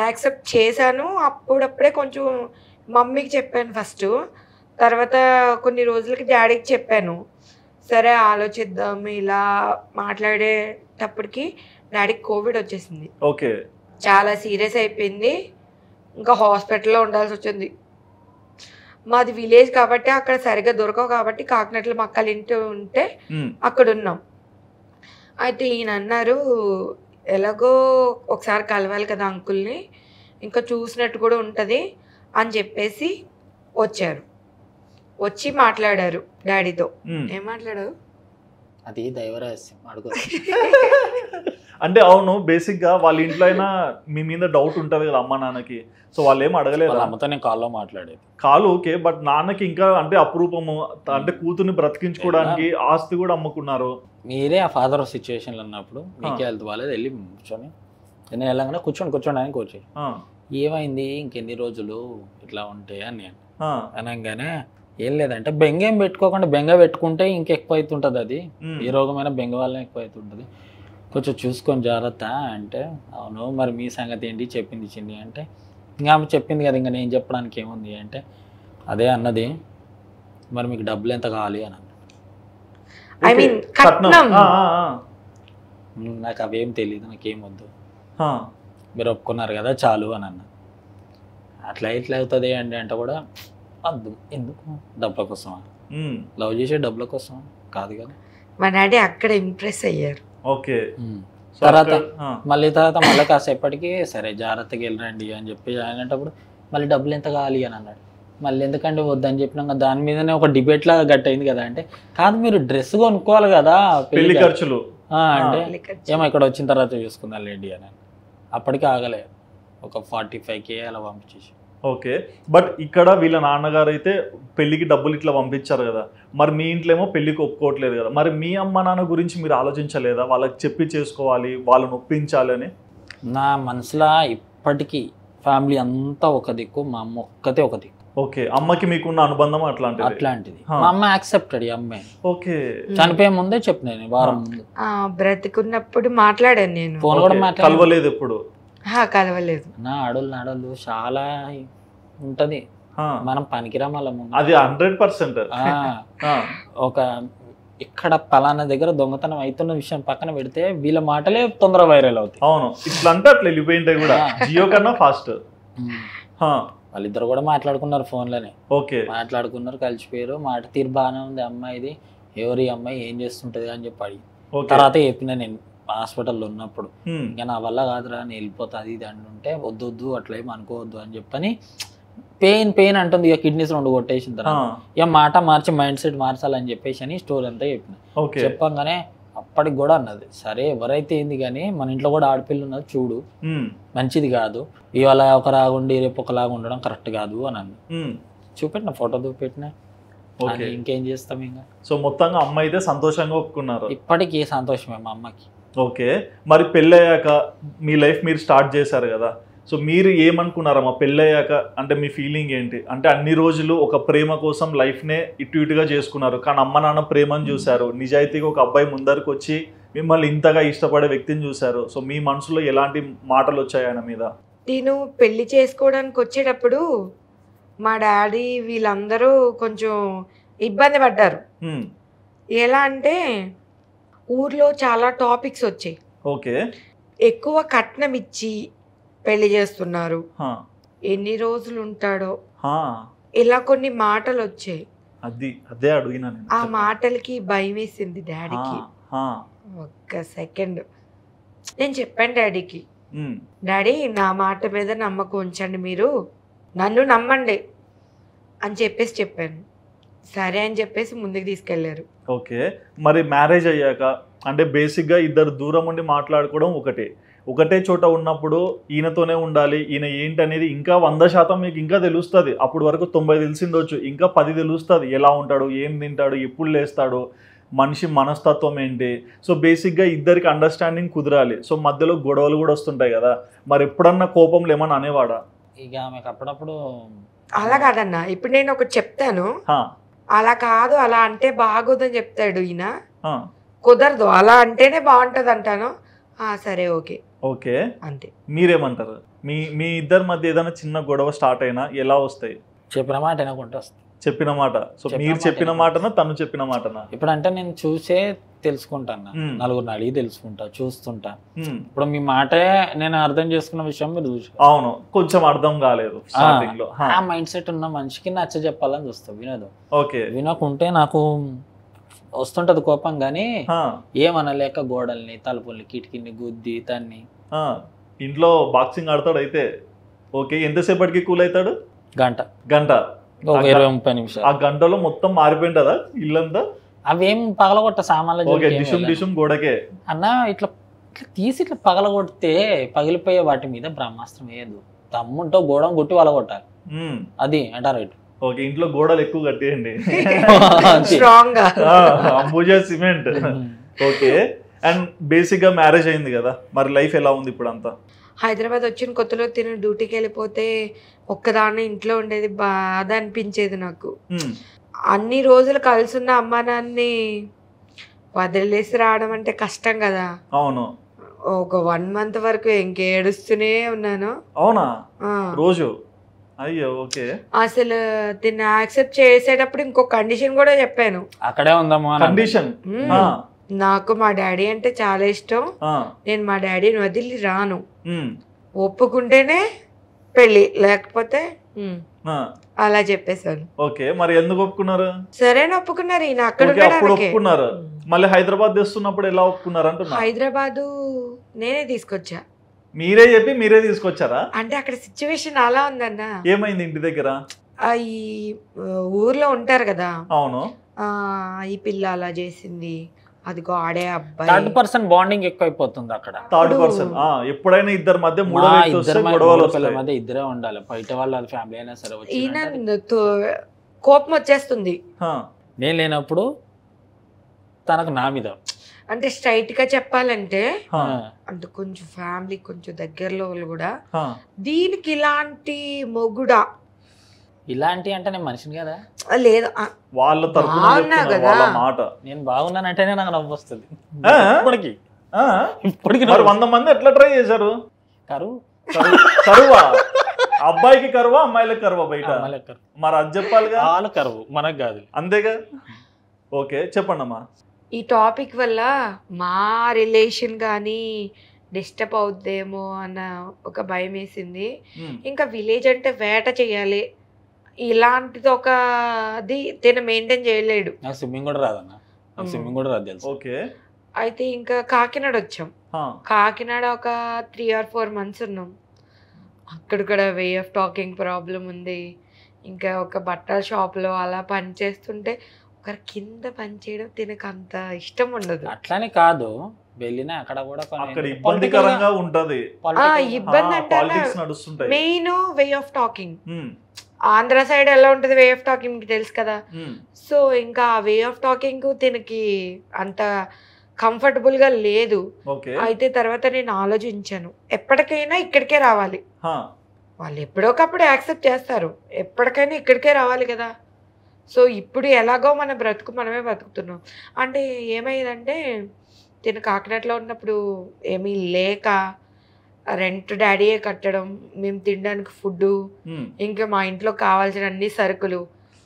యాక్సెప్ట్ చేశాను. అప్పుడప్పుడే కొంచెం మమ్మీకి చెప్పాను ఫస్ట్, తర్వాత కొన్ని రోజులకి డాడీకి చెప్పాను. సరే ఆలోచిద్దాం ఇలా మాట్లాడేటప్పటికి డాడీకి కోవిడ్ వచ్చేసింది. ఓకే, చాలా సీరియస్ అయిపోయింది. ఇంకా హాస్పిటల్లో ఉండాల్సి వచ్చింది. మాది విలేజ్ కాబట్టి అక్కడ సరిగ్గా దొరకవు కాబట్టి కాకినాడలో మా అక్కలు ఇంటి ఉంటే అక్కడ ఉన్నాం. అయితే ఈయన అన్నారు ఎలాగో ఒకసారి కలవాలి కదా అంకుల్ని, ఇంకా చూసినట్టు కూడా ఉంటుంది అని చెప్పేసి వచ్చారు. వచ్చి మాట్లాడారు డాడీతో. ఏం మాట్లాడారు? అది దైవరహస్యం అడుగు. అంటే అవును, బేసిక్గా వాళ్ళ ఇంట్లో అయినా మీ మీద డౌట్ ఉంటుంది కదా అమ్మ నాన్నకి, సో వాళ్ళు ఏం అడగలేదు. అమ్మతో నేను కాల్లో మాట్లాడేది. కాలు ఓకే, బట్ నాన్నకి ఇంకా అంటే అపురూపము, అంటే కూతుర్ని బ్రతికించుకోవడానికి ఆస్తి కూడా అమ్ముకున్నారు. మీరే ఆ ఫాదర్ ఆఫ్ సిచ్యువేషన్లో ఉన్నప్పుడు మీకే హెల్త్ బాగాలేదు, వెళ్ళి కూర్చొని నేను వెళ్ళగానే కూర్చోండి కూర్చోయి ఏమైంది ఇంకెన్ని రోజులు ఇట్లా ఉంటే అని అనగానే ఏం లేదంటే బెంగ ఏం పెట్టుకోకుండా, బెంగ పెట్టుకుంటే ఇంకెక్కువ అవుతుంటుంది, అది ఏ రోగమైనా బెంగ వల్ల ఎక్కువ అవుతుంటుంది, కొంచెం చూసుకొని జాగ్రత్త అంటే అవును మరి మీ సంగతి ఏంటి చెప్పింది చిన్ని అంటే ఇంకా ఆమె చెప్పింది కదా ఇంకా నేను చెప్పడానికి ఏముంది అంటే అదే అన్నది మరి మీకు డబ్బులు ఎంత కావాలి అని నాకు అవేం తెలియదు, నాకేం వద్దు, మీరు ఒప్పుకున్నారు కదా చాలు అని అన్న. అట్లా ఇట్లా అవుతుంది అండి అంటే కూడా వద్దు, ఎందుకు డబ్బుల కోసమా, లవ్ చేసే డబ్బుల కోసం కాదు కదా. మా డాడీ అక్కడ ఇంప్రెస్ అయ్యారు. ఓకే, తర్వాత మళ్ళీ కాసేపటికి సరే జాగ్రత్తగా వెళ్ళరండి అని చెప్పి అనేటప్పుడు మళ్ళీ డబ్బులు ఎంత కావాలి అని అన్నాడు. మళ్ళీ ఎందుకంటే వద్దని చెప్పినాక దాని మీదనే ఒక డిబేట్ లాగా గట్ అయింది కదా. అంటే కాదు మీరు డ్రెస్ కొనుక్కోవాలి కదా పెళ్లి ఖర్చులు అంటే ఏమో ఇక్కడ వచ్చిన తర్వాత చూసుకుందాం లేండి అని. అప్పటికి ఆగలే, ఒక 45K అలా పంపించేసి. ఓకే, బట్ ఇక్కడ వీళ్ళ నాన్నగారు అయితే పెళ్లికి డబ్బులు ఇట్లా పంపించారు కదా, మరి మీ ఇంట్లో ఏమో పెళ్లికి ఒప్పుకోవట్లేదు కదా, మరి మీ అమ్మ నాన్న గురించి మీరు ఆలోచించలేదా? వాళ్ళకి చెప్పి చేసుకోవాలి, వాళ్ళని ఒప్పించాలి అని. నా మనసులో ఇప్పటికీ ఫ్యామిలీ అంతా ఒక దిక్కు, మా అమ్మ ఒక్కతే ఒక దిక్కు. ఓకే, అమ్మకి మీకున్న అనుబంధం అట్లాంటిది. మా అమ్మ యాక్సెప్టెడ్ ఈ అమ్మాయి. ఓకే, చనిపోయే ముందే చెప్పిన వారం ముందు. బ్రతికున్నప్పుడు మాట్లాడాను నేను, ఫోన్ కూడా కలవలేదు ఎప్పుడు? కలవలేదు. నా ఆడోళ్ళు చాలా ఉంటది, మనం పనికిరాం వాళ్ళ ముందు. అది 100%. ఒక ఇక్కడ పలానా దగ్గర దొంగతనం అవుతున్న విషయం పక్కన పెడితే వీళ్ళ మాటలే తొందరగా వైరల్ అవుతాయి. అవును, ఇట్లా అంటే అట్లా వెళ్ళిపోయింటాయి కూడా, జియో కన్నా ఫాస్ట్. వాళ్ళిద్దరు కూడా మాట్లాడుకున్నారు ఫోన్లోనే. ఓకే, మాట్లాడుకున్నారు, కలిసిపోయారు, మాట తీరు బాగానే ఉంది. అమ్మాయిది ఎవరి అమ్మాయి ఏం చేస్తుంటది అని చెప్పి అడిగి తర్వాత చెప్పిన నేను హాస్పిటల్లో ఉన్నప్పుడు, ఇంకా నా వల్ల కాదురా నేను వెళ్ళిపోతా అది ఇది అంటుంటే వద్దు అట్లా ఏమి అనుకోవద్దు అని చెప్పని పెయిన్ అంటుంది. ఇక కిడ్నీస్ 2 కొట్టేసిన తర్వాత ఇక మాట మార్చి మైండ్ సెట్ మార్చాలని చెప్పేసి అని స్టోరీ అంతా చెప్పిన. చెప్పంగానే అప్పటికి కూడా అన్నది సరే ఎవరైతే ఏంది కానీ మన ఇంట్లో కూడా ఆడపిల్ల ఉన్నది చూడు, మంచిది కాదు, ఇవాళ ఒకలాగుండి రేపు ఒకలాగా ఉండడం కరెక్ట్ కాదు అని అన్న. చూపెట్టిన ఫోటో చూపెట్టిన, ఇంకేం చేస్తాం ఇంకా. సో మొత్తంగా అమ్మ అయితే సంతోషంగా ఒప్పుకున్నారు. ఇప్పటికీ సంతోషమే మా అమ్మకి. ఓకే, మరి పెళ్ళయ్యాక మీ లైఫ్ మీరు స్టార్ట్ చేశారు కదా, సో మీరు ఏమనుకున్నారమ్మా పెళ్ళయ్యాక? అంటే మీ ఫీలింగ్ ఏంటి? అంటే అన్ని రోజులు ఒక ప్రేమ కోసం లైఫ్నే ఇటుగా చేసుకున్నారు, కానీ అమ్మ నాన్న ప్రేమను చూశారు, నిజాయితీగా ఒక అబ్బాయి ముందరకు వచ్చి మిమ్మల్ని ఇంతగా ఇష్టపడే వ్యక్తిని చూశారు. సో మీ మనసులో ఎలాంటి మాటలు వచ్చాయి ఆయన మీద? నేను పెళ్లి చేసుకోవడానికి వచ్చేటప్పుడు మా డాడీ వీళ్ళందరూ కొంచెం ఇబ్బంది పడ్డారు. ఎలా అంటే ఊర్లో చాలా టాపిక్స్ వచ్చాయి. ఓకే, ఎక్కువ కట్నం ఇచ్చి పెళ్లి చేస్తున్నారు, ఎన్ని రోజులు ఉంటాడో, ఇలా కొన్ని మాటలు వచ్చాయి. అదే అడిగినా. ఆ మాటలకి భయం వేసింది డాడీకి. ఒక్క సెకండ్ నేను చెప్పాను డాడీకి, డాడీ నా మాట మీద నమ్మకం ఉంచండి, మీరు నన్ను నమ్మండి అని చెప్పాను. సరే అని చెప్పేసి ముందుకు తీసుకెళ్లారు. ఓకే, మరి మ్యారేజ్ అయ్యాక అంటే బేసిక్గా ఇద్దరు దూరం ఉండి మాట్లాడుకోవడం ఒకటే చోట ఉన్నప్పుడు ఈయనతోనే ఉండాలి, ఈయన ఏంటి అనేది ఇంకా 100% మీకు ఇంకా తెలుస్తుంది. అప్పుడు వరకు 90 తెలిసిండొచ్చు, ఇంకా 10 తెలుస్తుంది. ఎలా ఉంటాడు, ఏం తింటాడు, ఎప్పుడు లేస్తాడు, మనిషి మనస్తత్వం ఏంటి. సో బేసిక్గా ఇద్దరికి అండర్స్టాండింగ్ కుదరాలి. సో మధ్యలో గొడవలు కూడా వస్తుంటాయి కదా, మరి ఎప్పుడన్నా కోపంలో ఏమన్నా అనేవాడా? ఇక ఆమెకు అప్పుడప్పుడు అలా కాదన్నా, ఇప్పుడు నేను ఒకటి చెప్తాను, అలా కాదు అలా అంటే బాగోదని చెప్తాడు ఈయన, కుదరదు అలా అంటేనే బాగుంటది అంటాను. సరే ఓకే అంతే. మీరేమంటారు? మీ ఇద్దరి మధ్య ఏదైనా చిన్న గొడవ స్టార్ట్ అయినా ఎలా వస్తాయి? చెప్పిన మాట వినకుండా వస్తాయి. చెప్పిన మాట. సో మీరు చెప్పిన మాటనా తను చెప్పిన మాటనా? ఇప్పుడు అంటే నేను చూసే తెలుసుకుంటాను, నలుగురిని అడిగి తెలుసుకుంటా, చూస్తుంటా. ఇప్పుడు మీ మాటే నేను అర్థం చేసుకున్న విషయం మీరు చూసి అవును కొంచెం అర్థం కాలేదు స్టార్టింగ్ లో. ఆ మైండ్ సెట్ ఉన్న మనిషికి నచ్చ చెప్పాలని చూస్తా, వినోదు. ఓకే వినకుంటే నాకు వస్తుంటది కోపం, కానీ ఏమనలేక గోడల్ని తలుపుల్ని కిటికీని గుద్ది తన్ని. ఇంట్లో బాక్సింగ్ ఆడతాడు అయితే. ఓకే ఎంతసేపటికి కూల్ అవుతాడు? గంట గంట 20-30 నిమిషాలు. ఆ గంటలో మొత్తం మారిపోయింటదా ఇల్లంతా? అవేం పగలగొట్ట సామాన్లు డిషుం గోడకే అన్న, ఇట్లా ఇట్లా తీసి ఇట్లా పగలగొడితే పగిలిపోయే వాటి మీద బ్రహ్మాస్త్రం వేయదు. దమ్ముంటో గోడ కొట్టి వలగొట్టాలి, అది అంటారు. ఓకే ఇంట్లో గోడలు ఎక్కువ కట్టేయండి స్ట్రాంగ్ గా, Ambuja cement. Okay and basic గా మ్యారేజ్ అయింది కదా, మరి లైఫ్ ఎలా ఉంది ఇప్పుడు అంతా? హైదరాబాద్ వచ్చిన కొత్తలో తిని డ్యూటీకి వెళ్ళిపోతే ఒక్కదాన్ని ఇంట్లో ఉండేది బాధ అనిపించేది నాకు. అన్ని రోజులు కలిసి ఉన్న అమ్మా నాన్ని వదిలేసి రావడం అంటే కష్టం కదా. అవును ఒక 1 month వరకు ఇంకేడుస్తూనే ఉన్నాను. అవునా? రోజు? అయ్యో ఓకే. అసలు దీన్ని యాక్సెప్ట్ చేసేటప్పుడు ఇంకో కండిషన్ కూడా చెప్పాను. అక్కడే ఉందమ్మా కండిషన్. నాకు మా డాడీ అంటే చాలా ఇష్టం, నేను మా డాడీని వదిలి రాను, ఒప్పుకుంటేనే పెళ్ళి, లేకపోతే అలా చెప్పేశాను. ఓకే మరి ఎందుకు ఒప్పుకున్నారు? సరేనా ఒప్పుకున్నారు. ఈయన అక్కడ ఒప్పుకున్నారు. మళ్ళీ హైదరాబాద్ తెస్తున్నప్పుడు ఎలా ఒప్పుకున్నారు అంటున్నా? హైదరాబాదు నేనే తీసుకొచ్చా. మీరే చెప్పి మీరే తీసుకొచ్చారా? అంటే అక్కడ సిచ్యువేషన్ అలా ఉందన్న. ఏమైంది ఇంటి దగ్గర? ఈ ఊర్లో ఉంటారు కదా, అవును ఈ పిల్ల అలా చేసింది, అదిగో ఆడే అబ్బాయి. థర్డ్ పర్సన్ బాండింగ్ ఎక్కువైపోతుంది అక్కడ. థర్డ్ పర్సన్ ఎప్పుడైనా ఇద్దరి మధ్య మధ్య ఇద్దరే ఉండాలి, బయట వాళ్ళ ఫ్యామిలీ అయినా సరే. ఈయన కోపం వచ్చేస్తుంది నేను లేనప్పుడు తనకు నా మీద. అంటే స్ట్రైట్ గా చెప్పాలంటే అంటే కొంచెం ఫ్యామిలీ కొంచెం దగ్గరలో వాళ్ళు కూడా దీనికి ఇలాంటి మొగుడా, ఇలాంటి అంటే నేను మనిషిని కదా, లేదు వాళ్ళ తరపున మాట. నేను బాగున్నానంటేనే నాకు నవ్వు వస్తుంది. ఇప్పటికి 100 మంది ఎట్లా ట్రై చేశారు? కరువా? అబ్బాయికి కరువా అమ్మాయిలకు కరువా? బయట మరి అది చెప్పాలిగా. వాళ్ళు కరువు, మనకు కాదు. అంతేగా. ఓకే చెప్పండి అమ్మా. ఈ టాపిక్ వల్ల మా రిలేషన్ కానీ డిస్టర్బ్ అవుద్దేమో అన్న ఒక భయం వేసింది. ఇంకా విలేజ్ అంటే వేట చేయాలి, ఇలాంటిది ఒక అది తిన మెయింటైన్ చేయలేడు. నాకు స్విమ్మింగ్ కూడా రాదన్న, స్విమ్మింగ్ కూడా రాదు తెలుసు. ఓకే అయితే ఇంకా కాకినాడ వచ్చాం. కాకినాడ ఒక 3 or 4 months ఉన్నాం. అక్కడ కూడా వే ఆఫ్ టాకింగ్ ప్రాబ్లం ఉంది. ఇంకా ఒక బట్టల షాప్లో అలా పని చేస్తుంటే ఒకరి కింద పని చేయడం తినకు అంత ఇష్టం ఉండదు. అట్లానే కాదు, వెళ్ళినా అక్కడ కూడా అక్కడ ఇబ్బందికరంగా ఉంటది. ఇబ్బంది అంటే main way of talking. Andhra side ఎలా ఉంటుంది వే ఆఫ్ టాకింగ్ మీకు తెలుసు కదా. సో ఇంకా ఆ వే ఆఫ్ టాకింగ్ తినకి అంత కంఫర్టబుల్ గా లేదు. అయితే తర్వాత నేను ఆలోచించాను, ఎప్పటికైనా ఇక్కడికే రావాలి. వాళ్ళు ఎప్పుడోకప్పుడు యాక్సెప్ట్ చేస్తారు, ఎప్పటికైనా ఇక్కడికే రావాలి కదా. సో ఇప్పుడు ఎలాగో మన బ్రతుకు మనమే బతుకుతున్నాం. అంటే ఏమైందంటే తిను కాకినాడలో ఉన్నప్పుడు ఏమీ లేక రెంట్ డాడీయే కట్టడం, మేము తినడానికి ఫుడ్, ఇంకా మా ఇంట్లో కావాల్సిన అన్ని సరుకులు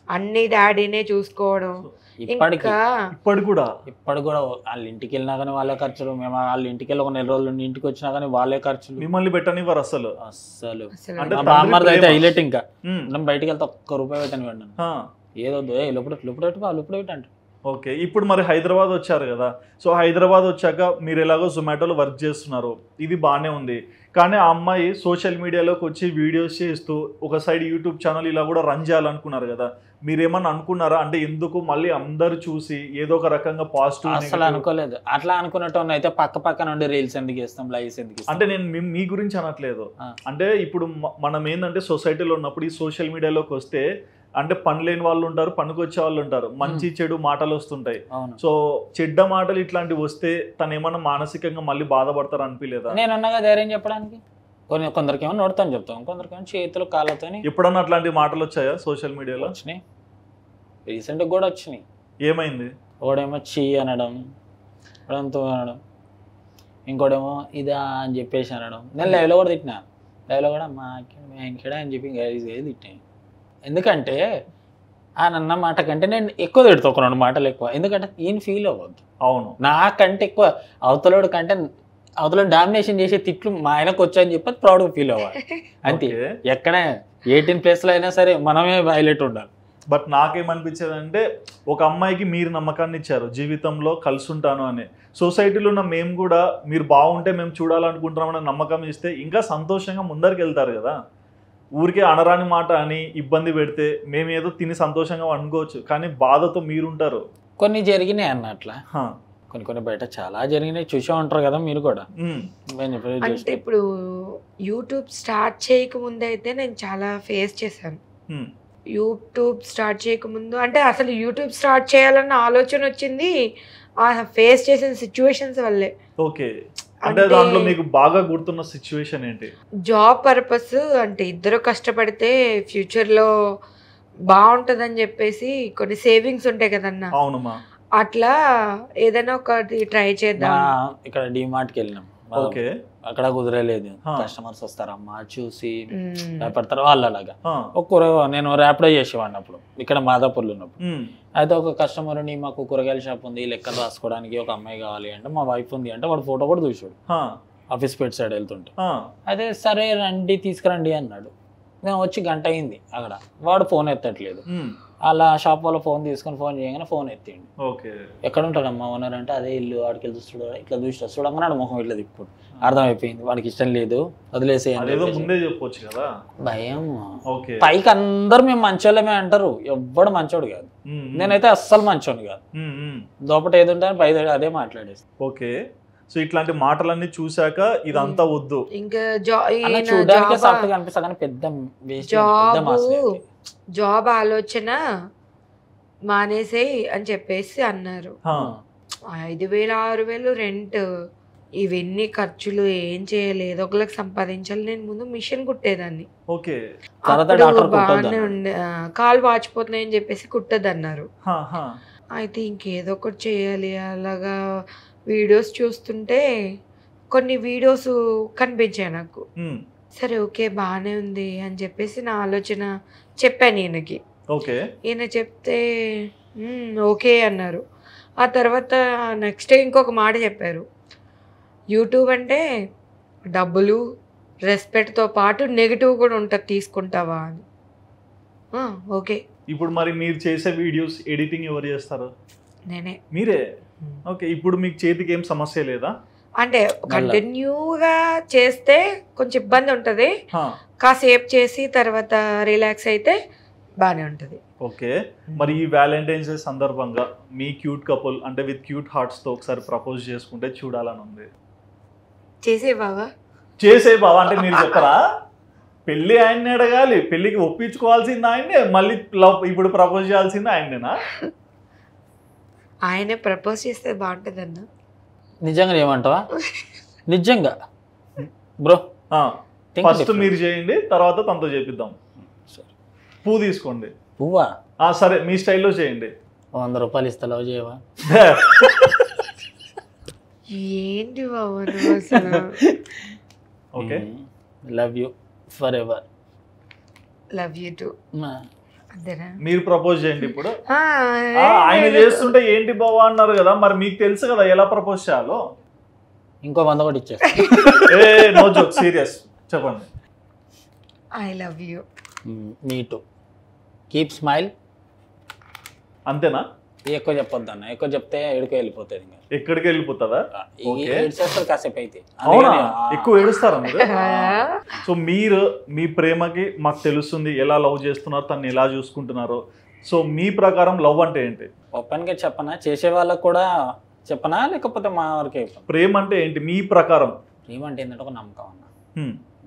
అన్ని డాడీనే చూసుకోవడం. ఇప్పుడు కూడా వాళ్ళ ఇంటికి వెళ్ళినా కానీ వాళ్ళే ఖర్చులు, మేము వాళ్ళ ఇంటికి వెళ్ళి 1 నెల రోజులు ఇంటికి వచ్చినా కానీ వాళ్ళే ఖర్చులు. మిమ్మల్ని పెట్టనివ్వరు అసలు. బామ్మర్ది అయితే హైలైట్. ఇంకా మనం బయటికి వెళ్తే ₹1 పెట్టనివ్వండి, ఏదో లోపల పెట్టండి. ఓకే ఇప్పుడు మరి హైదరాబాద్ వచ్చారు కదా, సో హైదరాబాద్ వచ్చాక మీరు ఎలాగో జొమాటోలో వర్క్ చేస్తున్నారు, ఇది బాగానే ఉంది. కానీ ఆ అమ్మాయి సోషల్ మీడియాలోకి వచ్చి వీడియోస్ చేస్తూ ఒక సైడ్ యూట్యూబ్ ఛానల్ ఇలా కూడా రన్ చేయాలనుకున్నారు కదా, మీరేమన్నా అనుకున్నారా? అంటే ఎందుకు మళ్ళీ అందరు చూసి ఏదో ఒక రకంగా పాజిటివ్? అసలు అనుకోలేదు. అట్లా అనుకున్నట్టు అయితే పక్క నుండి రీల్స్ ఎందుకు ఇస్తాం, లైవ్స్ ఎందుకు ఇస్తాం? అంటే నేను మీ గురించి అనట్లేదు. అంటే ఇప్పుడు మనం ఏంటంటే సొసైటీలో ఉన్నప్పుడు ఈ సోషల్ మీడియాలోకి వస్తే అంటే పని లేని వాళ్ళు ఉంటారు, పనికి వచ్చే వాళ్ళు ఉంటారు, మంచి చెడు మాటలు వస్తుంటాయి. సో చెడ్డ మాటలు ఇట్లాంటివి వస్తే తను ఏమన్నా మానసికంగా మళ్ళీ బాధపడతారు అనిపించలేదా? నేనున్నగా ధైర్యం చెప్పడానికి. కొందరికేమో నోడుతాను చెప్తాం, కొందరికేమో చేతులు కాళ్ళతో. ఎప్పుడన్నా అట్లాంటి మాటలు వచ్చాయా సోషల్ మీడియాలో? వచ్చినాయి, రీసెంట్గా కూడా వచ్చినాయి. ఏమైంది? ఒకడేమో చీ అనడం, ఒకడంతో అనడం, ఇంకోటేమో ఇదా అని చెప్పేసి అనడం. నేను లైవ్లో కూడా తిట్టినా, లైవ్లో కూడా మా ఇంకేడా అని చెప్పి తిట్టాను. ఎందుకంటే అని అన్న మాట కంటే నేను ఎక్కువ తిడతా, ఒక 2 మాటలు ఎక్కువ. ఎందుకంటే ఈయన ఫీల్ అవ్వద్దు. అవును, నాకంటే ఎక్కువ అవతలోడు కంటే అవతల డామినేషన్ చేసే తిట్లు మా ఆయనకు వచ్చాయని చెప్పి ప్రౌడ్గా ఫీల్ అవ్వాలి అంతే. ఎక్కడ 18 ప్లేస్లో అయినా సరే మనమే హైలైట్ ఉండాలి. బట్ నాకేమనిపించేది అంటే, ఒక అమ్మాయికి మీరు నమ్మకాన్ని ఇచ్చారు జీవితంలో కలిసి ఉంటాను అని. సొసైటీలో ఉన్న మేము కూడా మీరు బాగుంటే మేము చూడాలనుకుంటున్నామని నమ్మకం ఇస్తే ఇంకా సంతోషంగా ముందరికి వెళ్తారు కదా. ఊరికే అనరాని మాట అని ఇబ్బంది పెడితే మేము ఏదో తిని సంతోషంగా అనుకోవచ్చు, కానీ బాధతో మీరుంటారు. కొన్ని జరిగినాయి అన్న అట్లా, కొన్ని బయట చాలా జరిగినాయి, చూసే ఉంటారు కదా మీరు కూడా. అంటే ఇప్పుడు యూట్యూబ్ స్టార్ట్ చేయకముందు అయితే నేను చాలా ఫేస్ చేశాను. యూట్యూబ్ స్టార్ట్ చేయకముందు అంటే అసలు యూట్యూబ్ స్టార్ట్ చేయాలన్న ఆలోచన వచ్చింది ఆ ఫేస్ చేసిన సిచ్యువేషన్స్ వల్లే. ఓకే, అంటే దాంట్లో మీకు బాగా గుర్తున్న సిచ్యువేషన్ ఏంటి? జాబ్ పర్పస్, అంటే ఇద్దరు కష్టపడితే ఫ్యూచర్లో బాగుంటుందని చెప్పేసి కొన్ని సేవింగ్స్ ఉంటాయి కదన్నా. అవునమ్మా. అట్లా ఏదైనా ఒకటి ట్రై చేద్దాం. ఇక్కడ డిమార్ట్కి వెళ్ళినాం, ఓకే, అక్కడ కుదరలేదు. కస్టమర్స్ వస్తారమ్మా చూసి భయపడతారు వాళ్ళు. అలాగా ఒక నేను ర్యాపిడో చేసేవాడిని అప్పుడు ఇక్కడ మాదాపూర్లో ఉన్నప్పుడు. అయితే ఒక కస్టమర్ని మాకు కూరగాయల షాప్ ఉంది, లెక్కలు రాసుకోవడానికి ఒక అమ్మాయి కావాలి అంటే, మా వైఫ్ ఉంది అంటే వాడు ఫోటో కూడా చూసాడు ఆఫీస్ పేట్ సైడ్ వెళ్తుంటే. అయితే సరే రండి తీసుకురండి అన్నాడు. మేము వచ్చి గంట అయింది అక్కడ, వాడు ఫోన్ ఎత్తట్లేదు. అలా షాప్ వాళ్ళ ఫోన్ తీసుకొని ఫోన్ చేయగానే ఫోన్ ఎత్తిండు. ఎక్కడ ఉంటాడమ్మా ఓనర్ అంటే, అదే ఇల్లు ఆడికి వెళ్ళి చూస్తాడు, ఇట్లా చూసి చూడమన్నాడు, మొహం ఇట్లా తిప్పుడు. అర్థమైపోయింది వాడికి ఇష్టం లేదు, వదిలేసేయండి. భయం. పైకి అందరు మేము మంచోళ్ళమే అంటారు, ఎవ్వడు మంచోడు కాదు. నేనైతే అస్సలు మంచోడు కాదు, లోపల ఏది ఉంటే పై అదే మాట్లాడేసి. ఓకే, సో ఇట్లాంటి మాటలన్నీ చూసాక ఇదంతా వద్దు, ఇంకా చూడడానికి సాఫ్ట్ గా అనిపిస్తా కానీ పెద్ద జాబ్ ఆలోచన మానేసేయి అని చెప్పేసి అన్నారు. 5,000 6,000 రెంట్, ఇవన్నీ ఖర్చులు ఏం చేయలేదు, ఒకరికి సంపాదించాలి. నేను ముందు మిషన్ కుట్టేదాన్ని, బాగానే ఉండే, కాలు వాచిపోతున్నాయని చెప్పేసి కుట్టదన్నారు. అయితే ఇంకేదో ఒకటి చేయాలి. అలాగా వీడియోస్ చూస్తుంటే కొన్ని వీడియోస్ కనిపించాయి నాకు. సరే ఓకే బాగానే ఉంది అని చెప్పేసి నా ఆలోచన చెప్పాను ఈయనకి. ఈయన చెప్తే ఓకే అన్నారు. ఆ తర్వాత నెక్స్ట్ డే ఇంకొక మాట చెప్పారు, యూట్యూబ్ అంటే డబ్బులు రెస్పెక్ట్తో పాటు నెగిటివ్ కూడా ఉంటుంది, తీసుకుంటావా అని. ఓకే. ఇప్పుడు మరి మీరు చేసే వీడియోస్ ఎడిటింగ్ ఎవరు చేస్తారు? నేనే. మీరే? ఓకే, ఇప్పుడు మీకు చేతికి ఏం సమస్య లేదా? అంటే కంటిన్యూగా చేస్తే కొంచెం ఇబ్బంది ఉంటుంది, కాసేపు చేసి తర్వాత రిలాక్స్ అయితే బాగానే ఉంటుంది. ఓకే, మరి ఈ వ్యాలంటైన్స్ డే సందర్భంగా మీ క్యూట్ కపుల్ అంటే విత్ క్యూట్ హార్ట్స్తో ఒకసారి ప్రపోజ్ చేసుకుంటే చూడాలని ఉంది. చేసే బావా అంటే మీరు చెప్పరా? పెళ్ళి ఆయన్ని అడగాలి, పెళ్ళికి ఒప్పించుకోవాల్సింది ఆయనే, మళ్ళీ ఇప్పుడు ప్రపోజ్ చేయాల్సింది ఆయనేనా? ఆయనే ప్రపోజ్ చేస్తే బాగుంటుంది అన్న. నిజంగా ఏమంటావా? నిజంగా బ్రో, ఫస్ట్ మీరు చేయండి, తర్వాత తనతో చేపిద్దాం. పువ్వు తీసుకోండి. పువ్వా? సరే మీ స్టైల్లో చేయండి. 100 రూపాయలు ఇస్తా, లవ్ చేయవా? ఏంటి బాబు అసలు? Okay, love you for ever. Love you to. మీరు ప్రపోజ్ చేయండి ఇప్పుడు. ఆయన చేస్తుంటే ఏంటి బావా అన్నారు కదా, మరి మీకు తెలుసు కదా ఎలా ప్రపోజ్ చేయాలో. ఇంకో 100 కూడా ఇచ్చేస్తా. నో జోక్, సీరియస్ చెప్పండి. I love you. Me to. Keep smile. అంతేనా? ఎక్కువ చెప్పొద్దు అన్న, ఎక్కువ చెప్తే ఎక్కడికి వెళ్ళిపోతుంది. ఎక్కడికి వెళ్ళిపోతుందా? కాసేపు అయితే. అవునా? ఎక్కువ ఏడుస్తారా మీరు? సో మీరు మీ ప్రేమకి మాకు తెలుస్తుంది ఎలా లవ్ చేస్తున్నారు, తను ఎలా చూసుకుంటున్నారు. సో మీ ప్రకారం లవ్ అంటే ఏంటి? ఓపెన్ గా చెప్పనా, చేసే వాళ్ళకి కూడా చెప్పనా లేకపోతే మా వరకే? ప్రేమ అంటే ఏంటి మీ ప్రకారం? ప్రేమ అంటే ఏంటంటే ఒక నమ్మకం అన్న.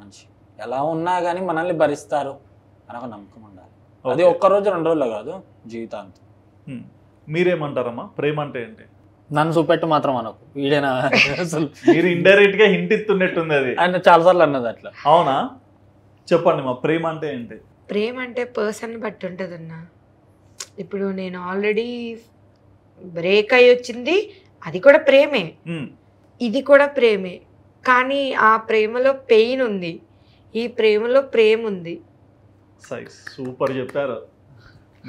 మంచి ఎలా ఉన్నా కానీ మనల్ని భరిస్తారు అని ఒక నమ్మకం ఉండాలి. అది ఒక్కరోజు 2 రోజులు కాదు, జీవితాంతం. మీరేమంటారమ్మా ప్రేమ అంటే ఏంటి? నన్ను చూపెట్టు మాత్రం అనకు, వీడేనా అసలు. మీరు ఇండైరెక్ట్ గా హింట్ ఇస్తున్నట్టుంది అది. ఆయన చాలాసార్లు అన్నది అట్లా. అవునా? చెప్పండి మా ప్రేమ అంటే ఏంటి? ప్రేమ అంటే పర్సన్ బట్టి ఉంటుంది అన్న. ఇప్పుడు నేను ఆల్రెడీ బ్రేక్ అయ్యి వచ్చింది, అది కూడా ప్రేమే, ఇది కూడా ప్రేమే. కానీ ఆ ప్రేమలో పెయిన్ ఉంది, ఈ ప్రేమలో ప్రేమ ఉంది. సూపర్ చెప్పారు.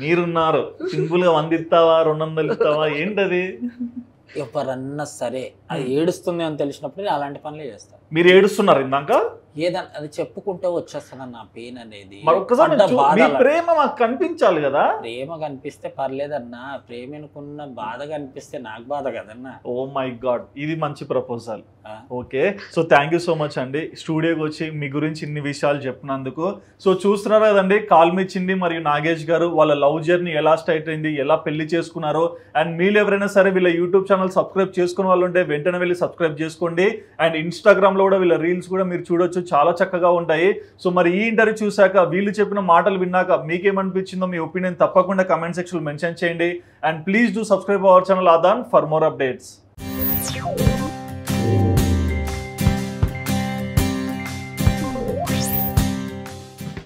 మీరున్నారు సింపుల్ గా 100 ఇస్తావా 200 ఇస్తావా ఏంటది? ఎవరన్నా సరే అది ఏడుస్తుంది అని తెలిసినప్పుడు అలాంటి పనులే చేస్తారు. మీరు ఏడుస్తున్నారు ఇందాక ఏదన్నా అది చెప్పుకుంటే వచ్చేస్తుంది నా పెయిన్ అనేది. మీ ప్రేమ మాకు కనిపించాలి కదా. ప్రేమ కనిపిస్తే పర్లేదన్నా, ప్రేమకున్న బాధ కనిపిస్తే నాకు బాధ కదన్నా. ఓ మై గాడ్, ఇది మంచి proposal. Okay, so thank you so much అండి స్టూడియోకి వచ్చి మీ గురించి ఇన్ని విషయాలు చెప్పినందుకు. సో చూస్తున్నారు కదండి, కాల్మి చింది మరియు నాగేష్ గారు వాళ్ళ లవ్ జర్నీ ఎలా స్టార్ట్ అయింది, ఎలా పెళ్లి చేసుకున్నారో. అండ్ మీరు ఎవరైనా సరే వీళ్ళ యూట్యూబ్ ఛానల్ సబ్స్క్రైబ్ చేసుకున్న వాళ్ళు ఉంటే వెంటనే వెళ్ళి సబ్స్క్రైబ్ చేసుకోండి. అండ్ ఇన్స్టాగ్రామ్లో కూడా వీళ్ళ రీల్స్ కూడా మీరు చూడొచ్చు, చాలా చక్కగా ఉంటాయి. సో మరి ఈ ఇంటర్వ్యూ చూసాక వీళ్ళు చెప్పిన మాటలు విన్నాక మీకేమనిపించిందో మీ ఒపీనియన్ తప్పకుండా కమెంట్ సెక్షన్లో మెన్షన్ చేయండి. And please do subscribe our channel Aadaan for more updates.